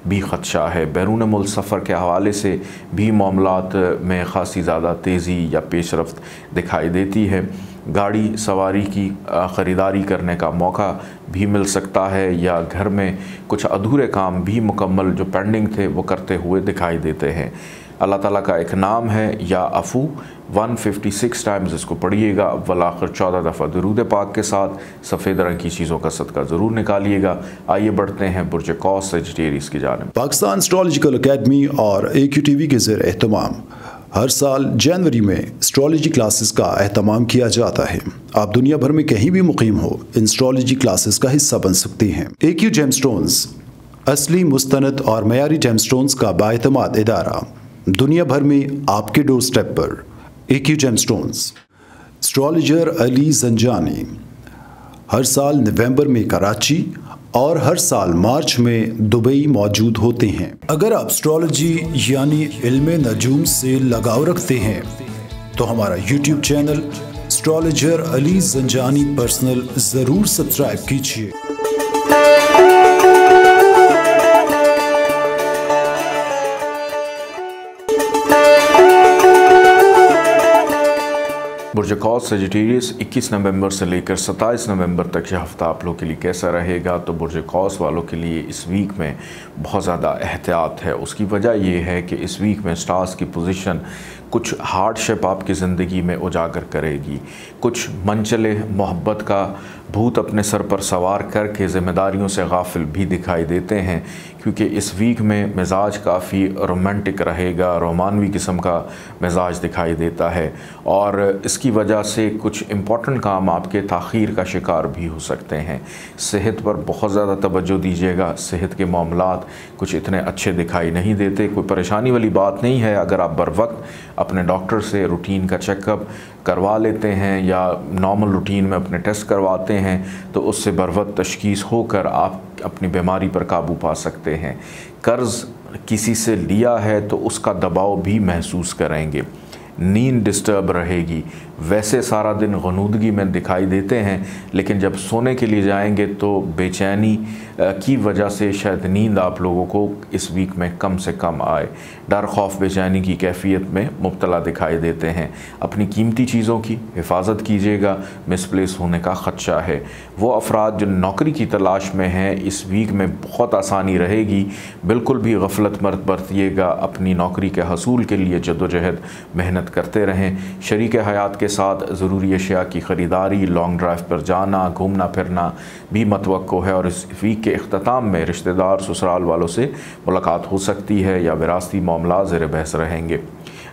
भी ख़दशा है। बैरून मुल्क सफ़र के हवाले से भी मामलात में ख़ासी ज़्यादा तेज़ी या पेशरफ्त दिखाई देती है। गाड़ी सवारी की ख़रीदारी करने का मौका भी मिल सकता है, या घर में कुछ अधूरे काम भी मुकम्मल जो पेंडिंग थे वो करते हुए दिखाई देते हैं। अल्लाह ताला का एक नाम है या अफ़ू, 156 टाइम्स इसको पढ़िएगा। अव्वल आखिर 14 दफ़ा दरूद पाक के साथ सफ़ेद रंग की चीज़ों का सदका ज़रूर निकालिएगा। आइए बढ़ते हैं बुर्ज कौस सेजिटेरियस की जानिब। पाकिस्तान एस्ट्रोलॉजिकल अकेडमी और AQTV के ज़ेर एहतमाम हर साल जनवरी में एस्ट्रोलॉजी क्लासेस का एहतमाम किया जाता है। आप दुनिया भर में कहीं भी मुकीम हो, इन एस्ट्रोलॉजी क्लासेस का हिस्सा बन सकते हैं। AQ जेमस्टोन्स असली, मुस्तनद और मयारी जेमस्टोन्स का बाएतमाद इदारा, दुनिया भर में आपके डोर स्टेप पर। AQ gemstones. Astrologer Ali Zanjani हर साल नवंबर में कराची और हर साल मार्च में दुबई मौजूद होते हैं। अगर आप एस्ट्रोलॉजी यानी इल्मे नजूम से लगाव रखते हैं तो हमारा YouTube channel astrologer Ali Zanjani personal ज़रूर सब्सक्राइब कीजिए। बुर्ज कौस सजिटेरियस 21 नवंबर से लेकर 27 नवंबर तक यह हफ़्ता आप लोग के लिए कैसा रहेगा। तो बुर्ज कौस वालों के लिए इस वीक में बहुत ज़्यादा एहतियात है। उसकी वजह यह है कि इस वीक में स्टार्स की पोजीशन कुछ हार्डशिप आपकी ज़िंदगी में उजागर करेगी। कुछ मनचले मोहब्बत का भूत अपने सर पर सवार करके ज़िम्मेदारियों से गाफिल भी दिखाई देते हैं, क्योंकि इस वीक में मिजाज काफ़ी रोमांटिक रहेगा, रोमानवी किस्म का मिजाज दिखाई देता है और इसकी वजह से कुछ इम्पॉर्टेंट काम आपके ताख़ीर का शिकार भी हो सकते हैं। सेहत पर बहुत ज़्यादा तवज्जो दीजिएगा। सेहत के मामलात कुछ इतने अच्छे दिखाई नहीं देते। कोई परेशानी वाली बात नहीं है अगर आप बर वक्त अपने डॉक्टर से रूटीन का चेकअप करवा लेते हैं या नॉर्मल रूटीन में अपने टेस्ट करवाते हैं, तो उससे बर वक्त तशख़ीस होकर आप अपनी बीमारी पर काबू पा सकते हैं। कर्ज़ किसी से लिया है तो उसका दबाव भी महसूस करेंगे। नींद डिस्टर्ब रहेगी। वैसे सारा दिन गनूदगी में दिखाई देते हैं, लेकिन जब सोने के लिए जाएंगे तो बेचैनी की वजह से शायद नींद आप लोगों को इस वीक में कम से कम आए। डर खौफ बेचैनी की कैफियत में मुब्तला दिखाई देते हैं। अपनी कीमती चीज़ों की हिफाजत कीजिएगा, मिसप्लेस होने का ख़दशा है। वो अफराद जो नौकरी की तलाश में हैं, इस वीक में बहुत आसानी रहेगी। बिल्कुल भी गफलत मत बरतिएगा। अपनी नौकरी के हसूल के लिए जद्दोजहद मेहनत करते रहें। शरीक हयात के साथ ज़रूरी अशिया की ख़रीदारी, लॉन्ग ड्राइव पर जाना, घूमना फिरना भी मतवक्को है और इस वीक के इख्तिताम में रिश्तेदार ससुराल वालों से मुलाकात हो सकती है या विरासती मामला ज़ेर बहस रहेंगे।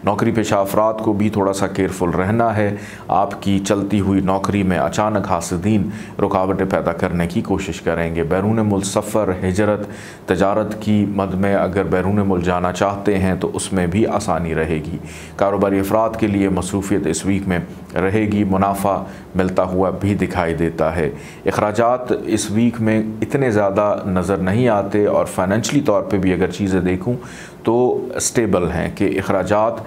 नौकरी पेशा अफराद को भी थोड़ा सा केयरफुल रहना है। आपकी चलती हुई नौकरी में अचानक हासिदीन रुकावटें पैदा करने की कोशिश करेंगे। बैरून मुल्क सफ़र, हिजरत, तजारत की मद में अगर बैरून मुल्क जाना चाहते हैं तो उसमें भी आसानी रहेगी। कारोबारी अफराद के लिए मसरूफ़ियत इस वीक में रहेगी। मुनाफा मिलता हुआ भी दिखाई देता है। अखराजात इस वीक में इतने ज़्यादा नज़र नहीं आते और फाइनेंशली तौर पे भी अगर चीज़ें देखूं तो स्टेबल हैं कि अखराजात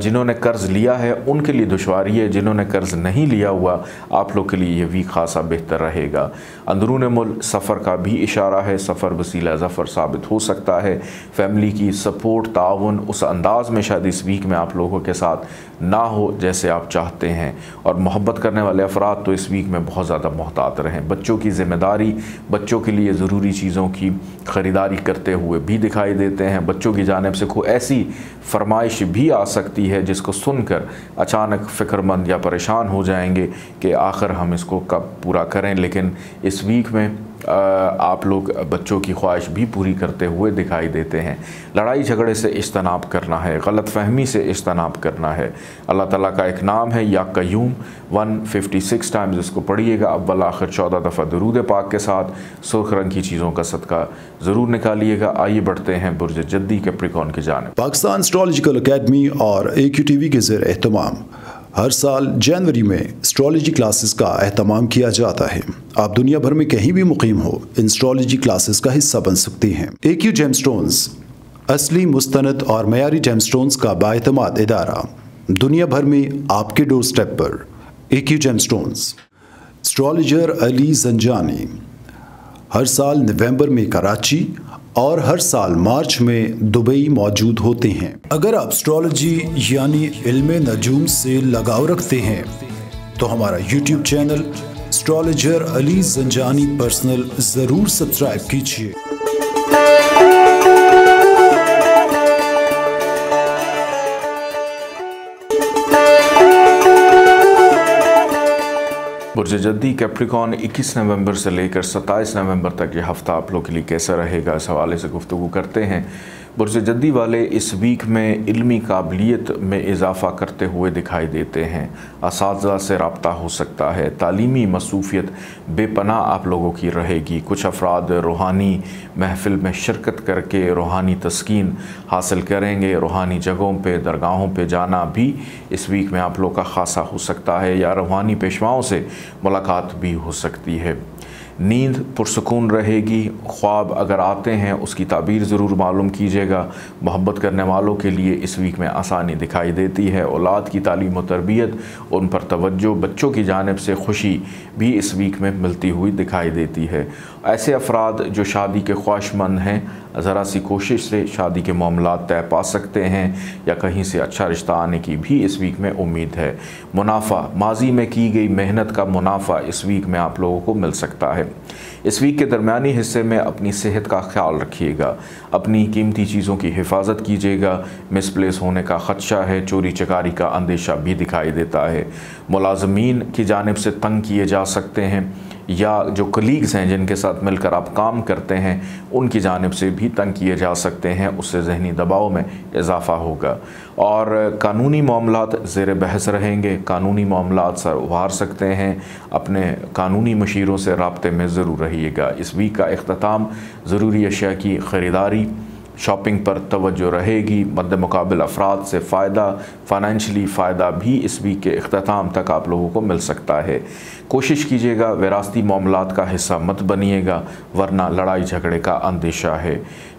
जिन्होंने कर्ज़ लिया है उनके लिए दुश्वारी है। जिन्होंने कर्ज़ नहीं लिया हुआ आप लोग के लिए ये वीक खासा बेहतर रहेगा। अंदरून मुल्क सफ़र का भी इशारा है। सफ़र वसीला ज़फ़र साबित हो सकता है। फैमिली की सपोर्ट, ताउन उस अंदाज़ में शायद इस वीक में आप लोगों के साथ ना हो जैसे आप चाहते हैं। और मोहब्बत करने वाले अफराद तो इस वीक में बहुत ज़्यादा मोहतात रहें। बच्चों की ज़िम्मेदारी, बच्चों के लिए ज़रूरी चीज़ों की ख़रीदारी करते हुए भी दिखाई देते हैं। बच्चों की जानिब से कोई ऐसी फरमाइश भी आ सकती है जिसको सुनकर अचानक फ़िक्रमंद या परेशान हो जाएंगे कि आखिर हम इसको कब पूरा करें। लेकिन इस वीक में आप लोग बच्चों की ख्वाहिश भी पूरी करते हुए दिखाई देते हैं। लड़ाई झगड़े से इज्तनाब करना है, गलत फहमी से इज्तनाब करना है। अल्लाह ताला का एक नाम है या कयूम, 156 टाइम्स इसको पढ़िएगा। अव्वल आखिर 14 दफ़ा दुरूद पाक के साथ सुर्ख रंग की चीज़ों का सदका ज़रूर निकालिएगा। आइए बढ़ते हैं बुर्ज जद्दी कैप्रिकॉर्न की जानिब। पाकिस्तान एस्ट्रोलॉजिकल अकेडमी और AQTV के ज़ेर एहतमाम हर साल जनवरी में एस्ट्रोलॉजी क्लासेस का एहतमाम किया जाता है। आप दुनिया भर में कहीं भी मुकीम हो, इन एस्ट्रोलॉजी क्लासेस का हिस्सा बन सकते हैं। AQ जेमस्टोन्स असली, मुस्तनद और मयारी जेमस्टोन्स का बाएतमाद इदारा दुनिया भर में आपके डोर स्टेप पर। AQ gemstones astrologer Ali Zanjani हर साल नवंबर में कराची और हर साल मार्च में दुबई मौजूद होते हैं। अगर आप एस्ट्रोलॉजी यानी इल्मे नजूम से लगाव रखते हैं तो हमारा YouTube channel astrologer Ali Zanjani personal ज़रूर सब्सक्राइब कीजिए। बुर्ज जद्दी कैप्रिकॉर्न 21 नवंबर से लेकर 27 नवंबर तक ये हफ़्ता आप लोग के लिए कैसा रहेगा, इस हवाले से गुफ्तगू करते हैं। बुर्ज जद्दी वाले इस वीक में इल्मी काबिलियत में इजाफ़ा करते हुए दिखाई देते हैं। असातिज़ा से रब्ता हो सकता है। तालीमी मसरूफ़ियत बेपनाह आप लोगों की रहेगी। कुछ अफराद रूहानी महफ़िल में शिरकत करके रूहानी तस्कीन हासिल करेंगे। रूहानी जगहों पे, दरगाहों पे जाना भी इस वीक में आप लोग का ख़ासा हो सकता है या रूहानी पेशवाओं से मुलाकात भी हो सकती है। नींद पुरसकून रहेगी। ख्वाब अगर आते हैं उसकी ताबीर ज़रूर मालूम कीजिएगा। मोहब्बत करने वालों के लिए इस वीक में आसानी दिखाई देती है। औलाद की तालीम और तरबियत, उन पर तवज्जो, बच्चों की जानिब से खुशी भी इस वीक में मिलती हुई दिखाई देती है। ऐसे अफराद जो शादी के ख्वाहिशमंद हैं, ज़रा सी कोशिश से शादी के मामलात तय पा सकते हैं या कहीं से अच्छा रिश्ता आने की भी इस वीक में उम्मीद है। मुनाफा, माजी में की गई मेहनत का मुनाफा इस वीक में आप लोगों को मिल सकता है। इस वीक के दरमियानी हिस्से में अपनी सेहत का ख्याल रखिएगा, अपनी कीमती चीज़ों की हिफाजत कीजिएगा। मिसप्लेस होने का ख़दशा है, चोरी चकारी का अंदेशा भी दिखाई देता है। मुलाजमीन की जानिब से तंग किए जा सकते हैं या जो कलीग्स हैं जिनके साथ मिलकर आप काम करते हैं उनकी जानिब से भी तंग किए जा सकते हैं, उससे जहनी दबाव में इजाफ़ा होगा। और कानूनी मामलात ज़ेर बहस रहेंगे, कानूनी मामलात सर उभार सकते हैं। अपने कानूनी मशीरों से राब्ते में ज़रूर रहिएगा। इस वीक का इख्तिताम ज़रूरी अशिया की ख़रीदारी, शॉपिंग पर तवज्जो रहेगी। मद्द मुकाबिल अफराद से फ़ायदा, फ़ाइनेंशली फ़ायदा भी इस वीक के इख्तिताम तक आप लोगों को मिल सकता है। कोशिश कीजिएगा विरासती मामलात का हिस्सा मत बनिएगा, वरना लड़ाई झगड़े का अंदेशा है।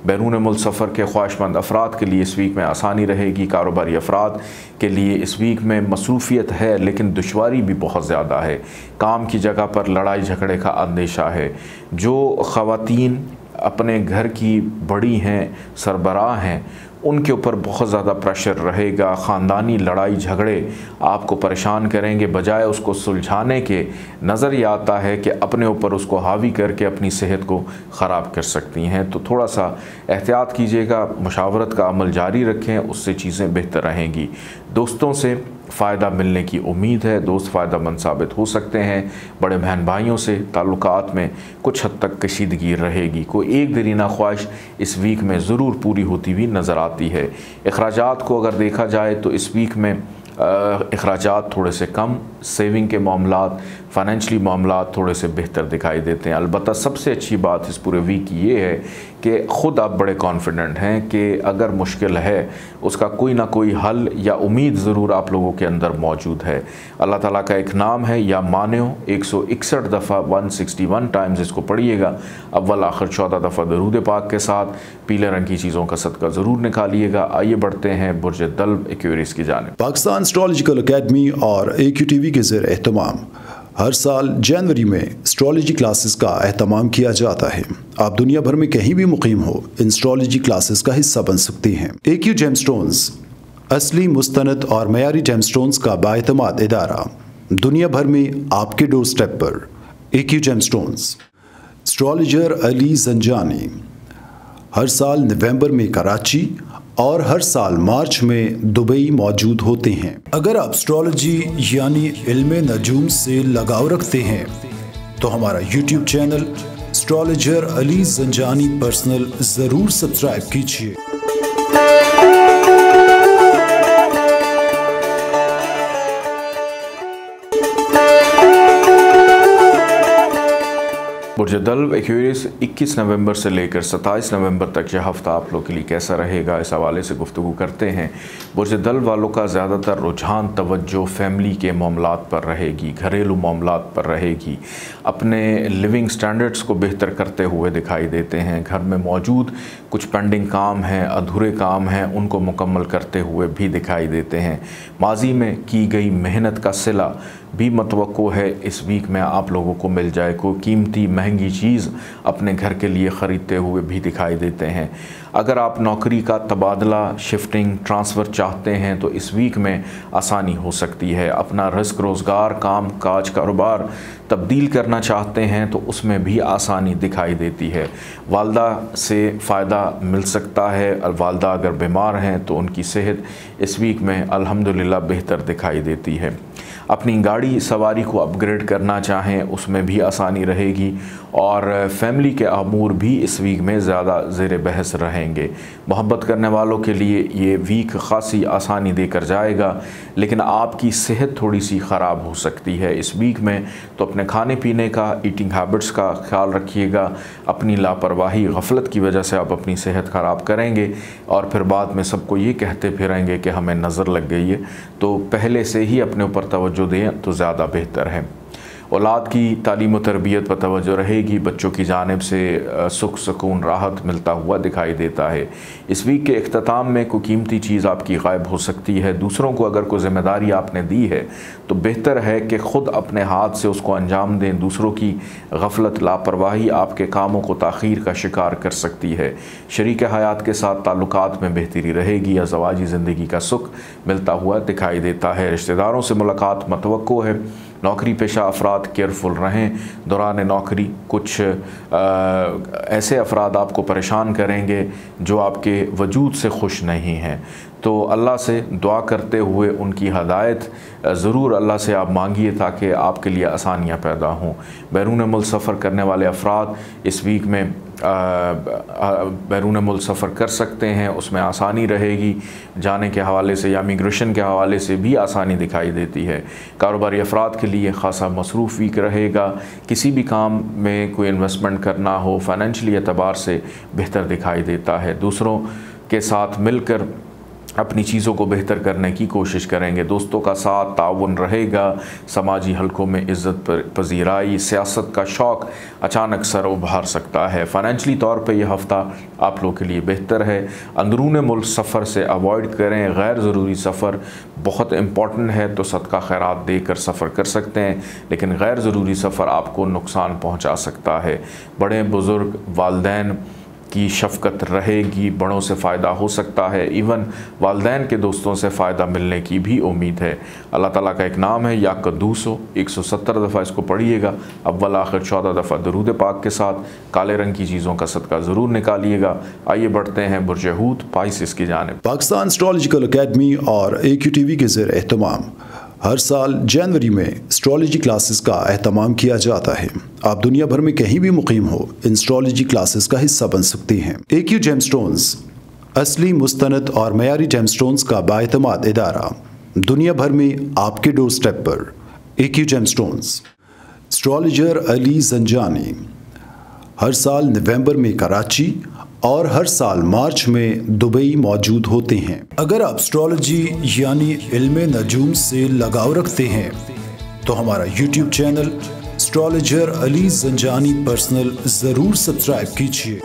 बैरून मुल्क सफ़र के ख्वाहिशमंद अफराद के लिए इस वीक में आसानी रहेगी। कारोबारी अफराद के लिए इस वीक में मसरूफ़ियत है, लेकिन दुश्वारी भी बहुत ज़्यादा है। काम की जगह पर लड़ाई झगड़े का अंदेशा है। जो ख़वातीन अपने घर की बड़ी हैं, सरबराह हैं, उनके ऊपर बहुत ज़्यादा प्रेशर रहेगा। ख़ानदानी लड़ाई झगड़े आपको परेशान करेंगे, बजाय उसको सुलझाने के नज़र ये आता है कि अपने ऊपर उसको हावी करके अपनी सेहत को ख़राब कर सकती हैं। तो थोड़ा सा एहतियात कीजिएगा, मुशावरत का अमल जारी रखें, उससे चीज़ें बेहतर रहेंगी। दोस्तों से फ़ायदा मिलने की उम्मीद है, दोस्त फ़ायदामंद साबित हो सकते हैं। बड़े बहन भाइयों से ताल्लुकात में कुछ हद तक कशीदगी रहेगी। कोई एक दरीना ख्वाहिश इस वीक में ज़रूर पूरी होती हुई नज़र आती है। अखराजात को अगर देखा जाए तो इस वीक में अखराजात थोड़े से कम, सेविंग के मामलात, फ़ाइनेंशली मामलात थोड़े से बेहतर दिखाई देते हैं। अलबत्ता सबसे अच्छी बात इस पूरे वीक की ये है कि ख़ुद आप बड़े कॉन्फिडेंट हैं कि अगर मुश्किल है उसका कोई ना कोई हल या उम्मीद ज़रूर आप लोगों के अंदर मौजूद है। अल्लाह ताला का एक नाम है या मान्यो, 161 दफ़ा 161 टाइम्स इसको पढ़िएगा। अव्वल आखिर 14 दफ़ा दरूद पाक के साथ पीले रंग की चीज़ों का सदका ज़रूर निकालिएगा। आइए बढ़ते हैं बुर्ज दल्ब एक्वेरियस की जानिब। पाकिस्तान एस्ट्रोलॉजिकल अकेडमी और AQTV के ज़ेर एहतमाम हर साल जनवरी में एस्ट्रोलॉजी क्लासेस का एहतमाम किया जाता है। आप दुनिया भर में कहीं भी मुकीम हो, इन एस्ट्रोलॉजी क्लासेस का हिस्सा बन सकते हैं। AQ जेमस्टोन्स असली, मुस्तनद और मयारी जेमस्टोन्स का बाएतमाद इदारा, दुनिया भर में आपके डोर स्टेप पर। AQ gemstones. Astrologer Ali Zanjani हर साल नवंबर में कराची और हर साल मार्च में दुबई मौजूद होते हैं। अगर आप एस्ट्रोलॉजी यानी इल्मे नजूम से लगाव रखते हैं तो हमारा YouTube channel astrologer Ali Zanjani personal ज़रूर सब्सक्राइब कीजिए। बुर्ज दल्ब एक्वेरियस 21 नवंबर से लेकर 27 नवंबर तक यह हफ़्ता आप लोग के लिए कैसा रहेगा, इस हवाले से गुफ्तगू करते हैं। बुर्ज दल्ब वालों का ज़्यादातर रुझान तवज्जो फैमिली के मामलात पर रहेगी, घरेलू मामलात पर रहेगी। अपने लिविंग स्टैंडर्ड्स को बेहतर करते हुए दिखाई देते हैं। घर में मौजूद कुछ पेंडिंग काम हैं, अधूरे काम हैं, उनको मुकम्मल करते हुए भी दिखाई देते हैं। माजी में की गई मेहनत का सिला भी मतवक्को है इस वीक में आप लोगों को मिल जाए। कोई कीमती महंगी चीज़ अपने घर के लिए ख़रीदते हुए भी दिखाई देते हैं। अगर आप नौकरी का तबादला, शिफ्टिंग, ट्रांसफ़र चाहते हैं तो इस वीक में आसानी हो सकती है। अपना रिस्क, रोज़गार, काम काज, कारोबार तब्दील करना चाहते हैं तो उसमें भी आसानी दिखाई देती है। वालदा से फ़ायदा मिल सकता है। वालदा अगर बीमार हैं तो उनकी सेहत इस वीक में अल्हम्दुलिल्लाह बेहतर दिखाई देती है। अपनी गाड़ी सवारी को अपग्रेड करना चाहें उसमें भी आसानी रहेगी। और फैमिली के अमूर भी इस वीक में ज़्यादा ज़ेर बहस रहेंगे। मोहब्बत करने वालों के लिए ये वीक ख़ासी आसानी देकर जाएगा, लेकिन आपकी सेहत थोड़ी सी ख़राब हो सकती है इस वीक में। तो अपने खाने पीने का, ईटिंग हैबिट्स का ख्याल रखिएगा। अपनी लापरवाही, गफलत की वजह से आप अपनी सेहत ख़राब करेंगे और फिर बाद में सबको ये कहते फिरेंगे कि हमें नज़र लग गई है। तो पहले से ही अपने ऊपर तवज्जो दें तो ज़्यादा बेहतर है। औलाद की तालीम व तरबियत पर तवज्जो रहेगी, बच्चों की जानिब से सुख सुकून राहत मिलता हुआ दिखाई देता है। इस वीक के इख्तिताम में कोई कीमती चीज़ आपकी गायब हो सकती है। दूसरों को अगर कोई ज़िम्मेदारी आपने दी है तो बेहतर है कि ख़ुद अपने हाथ से उसको अंजाम दें। दूसरों की गफलत लापरवाही आपके कामों को ताख़ीर का शिकार कर सकती है। शरीक हयात के साथ ताल्लुकात में बेहतरी रहेगी या ज़वाजी ज़िंदगी का सुख मिलता हुआ दिखाई देता है। रिश्तेदारों से मुलाकात मतवक्को है। नौकरी पेशा अफराद केयरफुल रहें। दौरान नौकरी कुछ ऐसे अफराद आपको परेशान करेंगे जो आपके वजूद से खुश नहीं हैं, तो अल्लाह से दुआ करते हुए उनकी हदायत ज़रूर अल्लाह से आप मांगिए ताकि आपके लिए आसानियाँ पैदा हों। बैरून मुल्क सफ़र करने वाले अफराद इस वीक में बैरून मुल्क सफ़र कर सकते हैं, उसमें आसानी रहेगी। जाने के हवाले से या इमिग्रेशन के हवाले से भी आसानी दिखाई देती है। कारोबारी अफराद के लिए ख़ासा मसरूफ़ वीक रहेगा। किसी भी काम में कोई इन्वेस्टमेंट करना हो फाइनेंशियली एतबार से बेहतर दिखाई देता है। दूसरों के साथ मिलकर अपनी चीज़ों को बेहतर करने की कोशिश करेंगे। दोस्तों का साथ ताउन रहेगा। समाजी हलकों में इज़्ज़त पजीराई, सियासत का शौक़ अचानक सर उभार सकता है। फ़ाइनेंशली तौर पे यह हफ़्ता आप लोगों के लिए बेहतर है। अंदरून मुल्क सफ़र से अवॉइड करें। गैर ज़रूरी सफ़र बहुत इम्पॉर्टेंट है तो सदका खैरात देकर सफ़र कर सकते हैं, लेकिन गैर ज़रूरी सफ़र आपको नुकसान पहुँचा सकता है। बड़े बुज़ुर्ग वालिदैन की शफ़क़त रहेगी, बड़ों से फ़ायदा हो सकता है। इवन वालिदैन के दोस्तों से फ़ायदा मिलने की भी उम्मीद है। अल्लाह ताला का एक नाम है या कद्दूसो, 170 दफ़ा इसको पढ़िएगा। अव्वल आखिर 14 दफ़ा दरूद पाक के साथ काले रंग की चीज़ों का सदका ज़रूर निकालिएगा। आइए बढ़ते हैं बुर्ज हूत पाइसिस की जानिब। पाकिस्तान एस्ट्रोलॉजिकल अकेडमी और AQTV के ज़ेर एहतमाम हर साल जनवरी में एस्ट्रोलॉजी क्लासेस का एहतमाम किया जाता है। आप दुनिया भर में कहीं भी मुकीम हो, इन एस्ट्रोलॉजी क्लासेस का हिस्सा बन सकते हैं। AQ जेमस्टोन्स असली, मुस्तनद और मयारी जेमस्टोन्स का बाएतमाद इदारा, दुनिया भर में आपके डोर स्टेप पर। AQ gemstones. Astrologer Ali Zanjani हर साल नवंबर में कराची और हर साल मार्च में दुबई मौजूद होते हैं। अगर आप एस्ट्रोलॉजी यानी इल्मे नजूम से लगाव रखते हैं तो हमारा YouTube channel astrologer Ali Zanjani personal ज़रूर सब्सक्राइब कीजिए।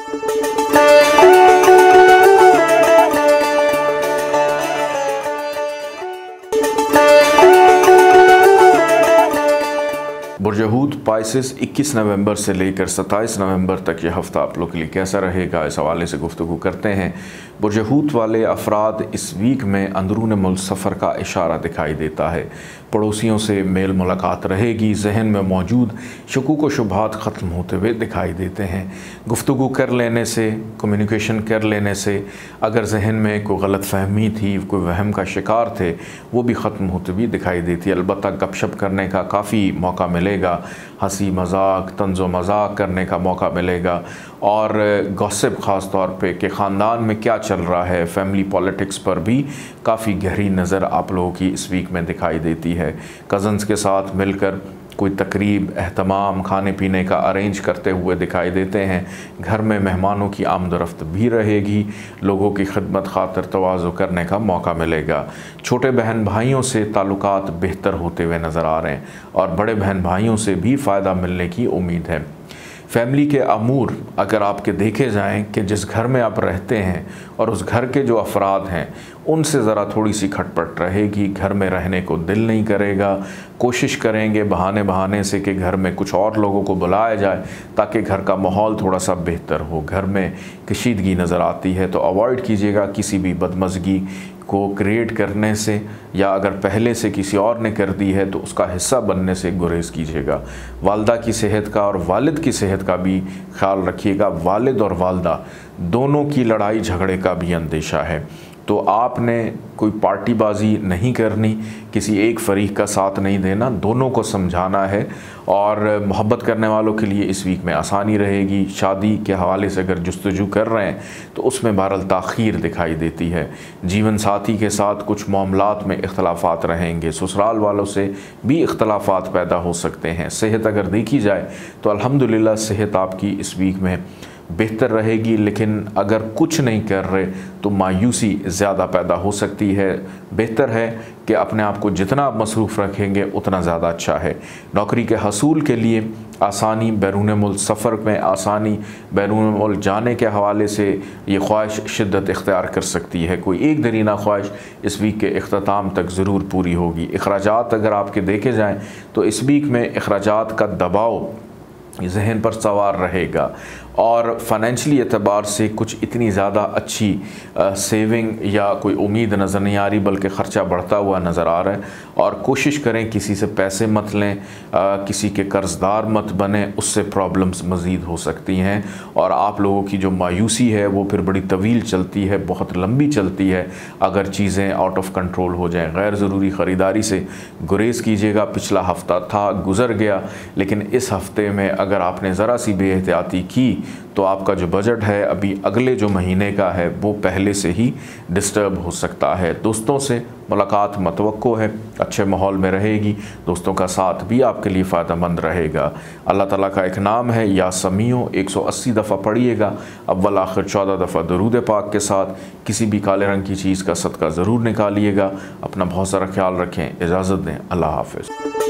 बुर्ज हूत पाइसिस 21 नवंबर से लेकर 27 नवंबर तक यह हफ़्ता आप लोग के लिए कैसा रहेगा, इस हवाले से गुफ्तगू करते हैं। बुर्ज हूत वाले अफराद इस वीक में अंदरून मुल्क सफ़र का इशारा दिखाई देता है। पड़ोसियों से मेल मुलाकात रहेगी। जहन में मौजूद शकूक व शुबहात ख़त्म होते हुए दिखाई देते हैं। गुफ्तगू कर लेने से, कम्युनिकेशन कर लेने से अगर जहन में कोई गलत फहमी थी, कोई वहम का शिकार थे, वो भी ख़त्म होते हुए दिखाई देती है। अलबत्ता गपशप करने का काफ़ी मौका मिलेगा, हंसी मजाक, तंज़ो मजाक करने का मौका मिलेगा और गॉसिप ख़ास तौर पे कि ख़ानदान में क्या चल रहा है, फैमिली पॉलिटिक्स पर भी काफ़ी गहरी नज़र आप लोगों की इस वीक में दिखाई देती है। कज़न्स के साथ मिलकर कोई तकरीब, एहतमाम, खाने पीने का अरेंज करते हुए दिखाई देते हैं। घर में मेहमानों की आमदरफ्त भी रहेगी। लोगों की खिदमत खातिर तवाज़ु करने का मौका मिलेगा। छोटे बहन भाइयों से ताल्लुकात बेहतर होते हुए नज़र आ रहे हैं और बड़े बहन भाइयों से भी फ़ायदा मिलने की उम्मीद है। फैमिली के अमूर अगर आपके देखे जाएं कि जिस घर में आप रहते हैं और उस घर के जो अफराद हैं उनसे ज़रा थोड़ी सी खटपट रहेगी। घर में रहने को दिल नहीं करेगा। कोशिश करेंगे बहाने से कि घर में कुछ और लोगों को बुलाया जाए ताकि घर का माहौल थोड़ा सा बेहतर हो। घर में कशीदगी नज़र आती है तो अवॉइड कीजिएगा किसी भी बदमज़गी को क्रिएट करने से, या अगर पहले से किसी और ने कर दी है तो उसका हिस्सा बनने से गुरेज कीजिएगा। वालदा की सेहत का और वालिद की सेहत का भी ख्याल रखिएगा। वालिद और वालदा दोनों की लड़ाई झगड़े का भी अंदेशा है, तो आपने कोई पार्टीबाजी नहीं करनी, किसी एक फरीक का साथ नहीं देना, दोनों को समझाना है। और मोहब्बत करने वालों के लिए इस वीक में आसानी रहेगी। शादी के हवाले से अगर जुस्तजू कर रहे हैं तो उसमें बहरहाल ताख़ीर दिखाई देती है। जीवन साथी के साथ कुछ मामलात में इख्तलाफात रहेंगे। ससुराल वालों से भी इख्तलाफात पैदा हो सकते हैं। सेहत अगर देखी जाए तो अल्हम्दुलिल्लाह सेहत आपकी इस वीक में बेहतर रहेगी, लेकिन अगर कुछ नहीं कर रहे तो मायूसी ज़्यादा पैदा हो सकती है। बेहतर है कि अपने आप को जितना आप मसरूफ़ रखेंगे उतना ज़्यादा अच्छा है। नौकरी के हसूल के लिए आसानी, बैरून मुल्क सफ़र में आसानी, बैरून मुल्क जाने के हवाले से ये ख्वाहिश शिद्दत इख्तियार कर सकती है। कोई एक दरीना ख्वाहिश इस वीक के इख्तिताम तक ज़रूर पूरी होगी। अखराजात अगर आपके देखे जाएँ तो इस वीक में अखराजात का दबाव जहन पर सवार रहेगा और फाइनेंशियली एतबार से कुछ इतनी ज़्यादा अच्छी सेविंग या कोई उम्मीद नज़र नहीं आ रही, बल्कि ख़र्चा बढ़ता हुआ नज़र आ रहा है। और कोशिश करें किसी से पैसे मत लें, किसी के कर्ज़दार मत बने, उससे प्रॉब्लम्स मज़ीद हो सकती हैं और आप लोगों की जो मायूसी है वो फिर बड़ी तवील चलती है, बहुत लंबी चलती है अगर चीज़ें आउट ऑफ कंट्रोल हो जाएँ। गैर ज़रूरी ख़रीदारी से गुरेज़ कीजिएगा। पिछला हफ़्ता था, गुज़र गया, लेकिन इस हफ़्ते में अगर आपने ज़रा सी बेएहतियाती की तो आपका जो बजट है अभी अगले जो महीने का है वो पहले से ही डिस्टर्ब हो सकता है। दोस्तों से मुलाकात मतवक्को है, अच्छे माहौल में रहेगी, दोस्तों का साथ भी आपके लिए फ़ायदेमंद रहेगा। अल्लाह ताला का एक नाम है या समीओ, 180 दफ़ा पढ़िएगा, अव्वल आखिर 14 दफ़ा दरूद पाक के साथ। किसी भी काले रंग की चीज़ का सदका ज़रूर निकालिएगा। अपना बहुत सारा ख्याल रखें, इजाज़त दें, अल्लाह हाफ़िज़।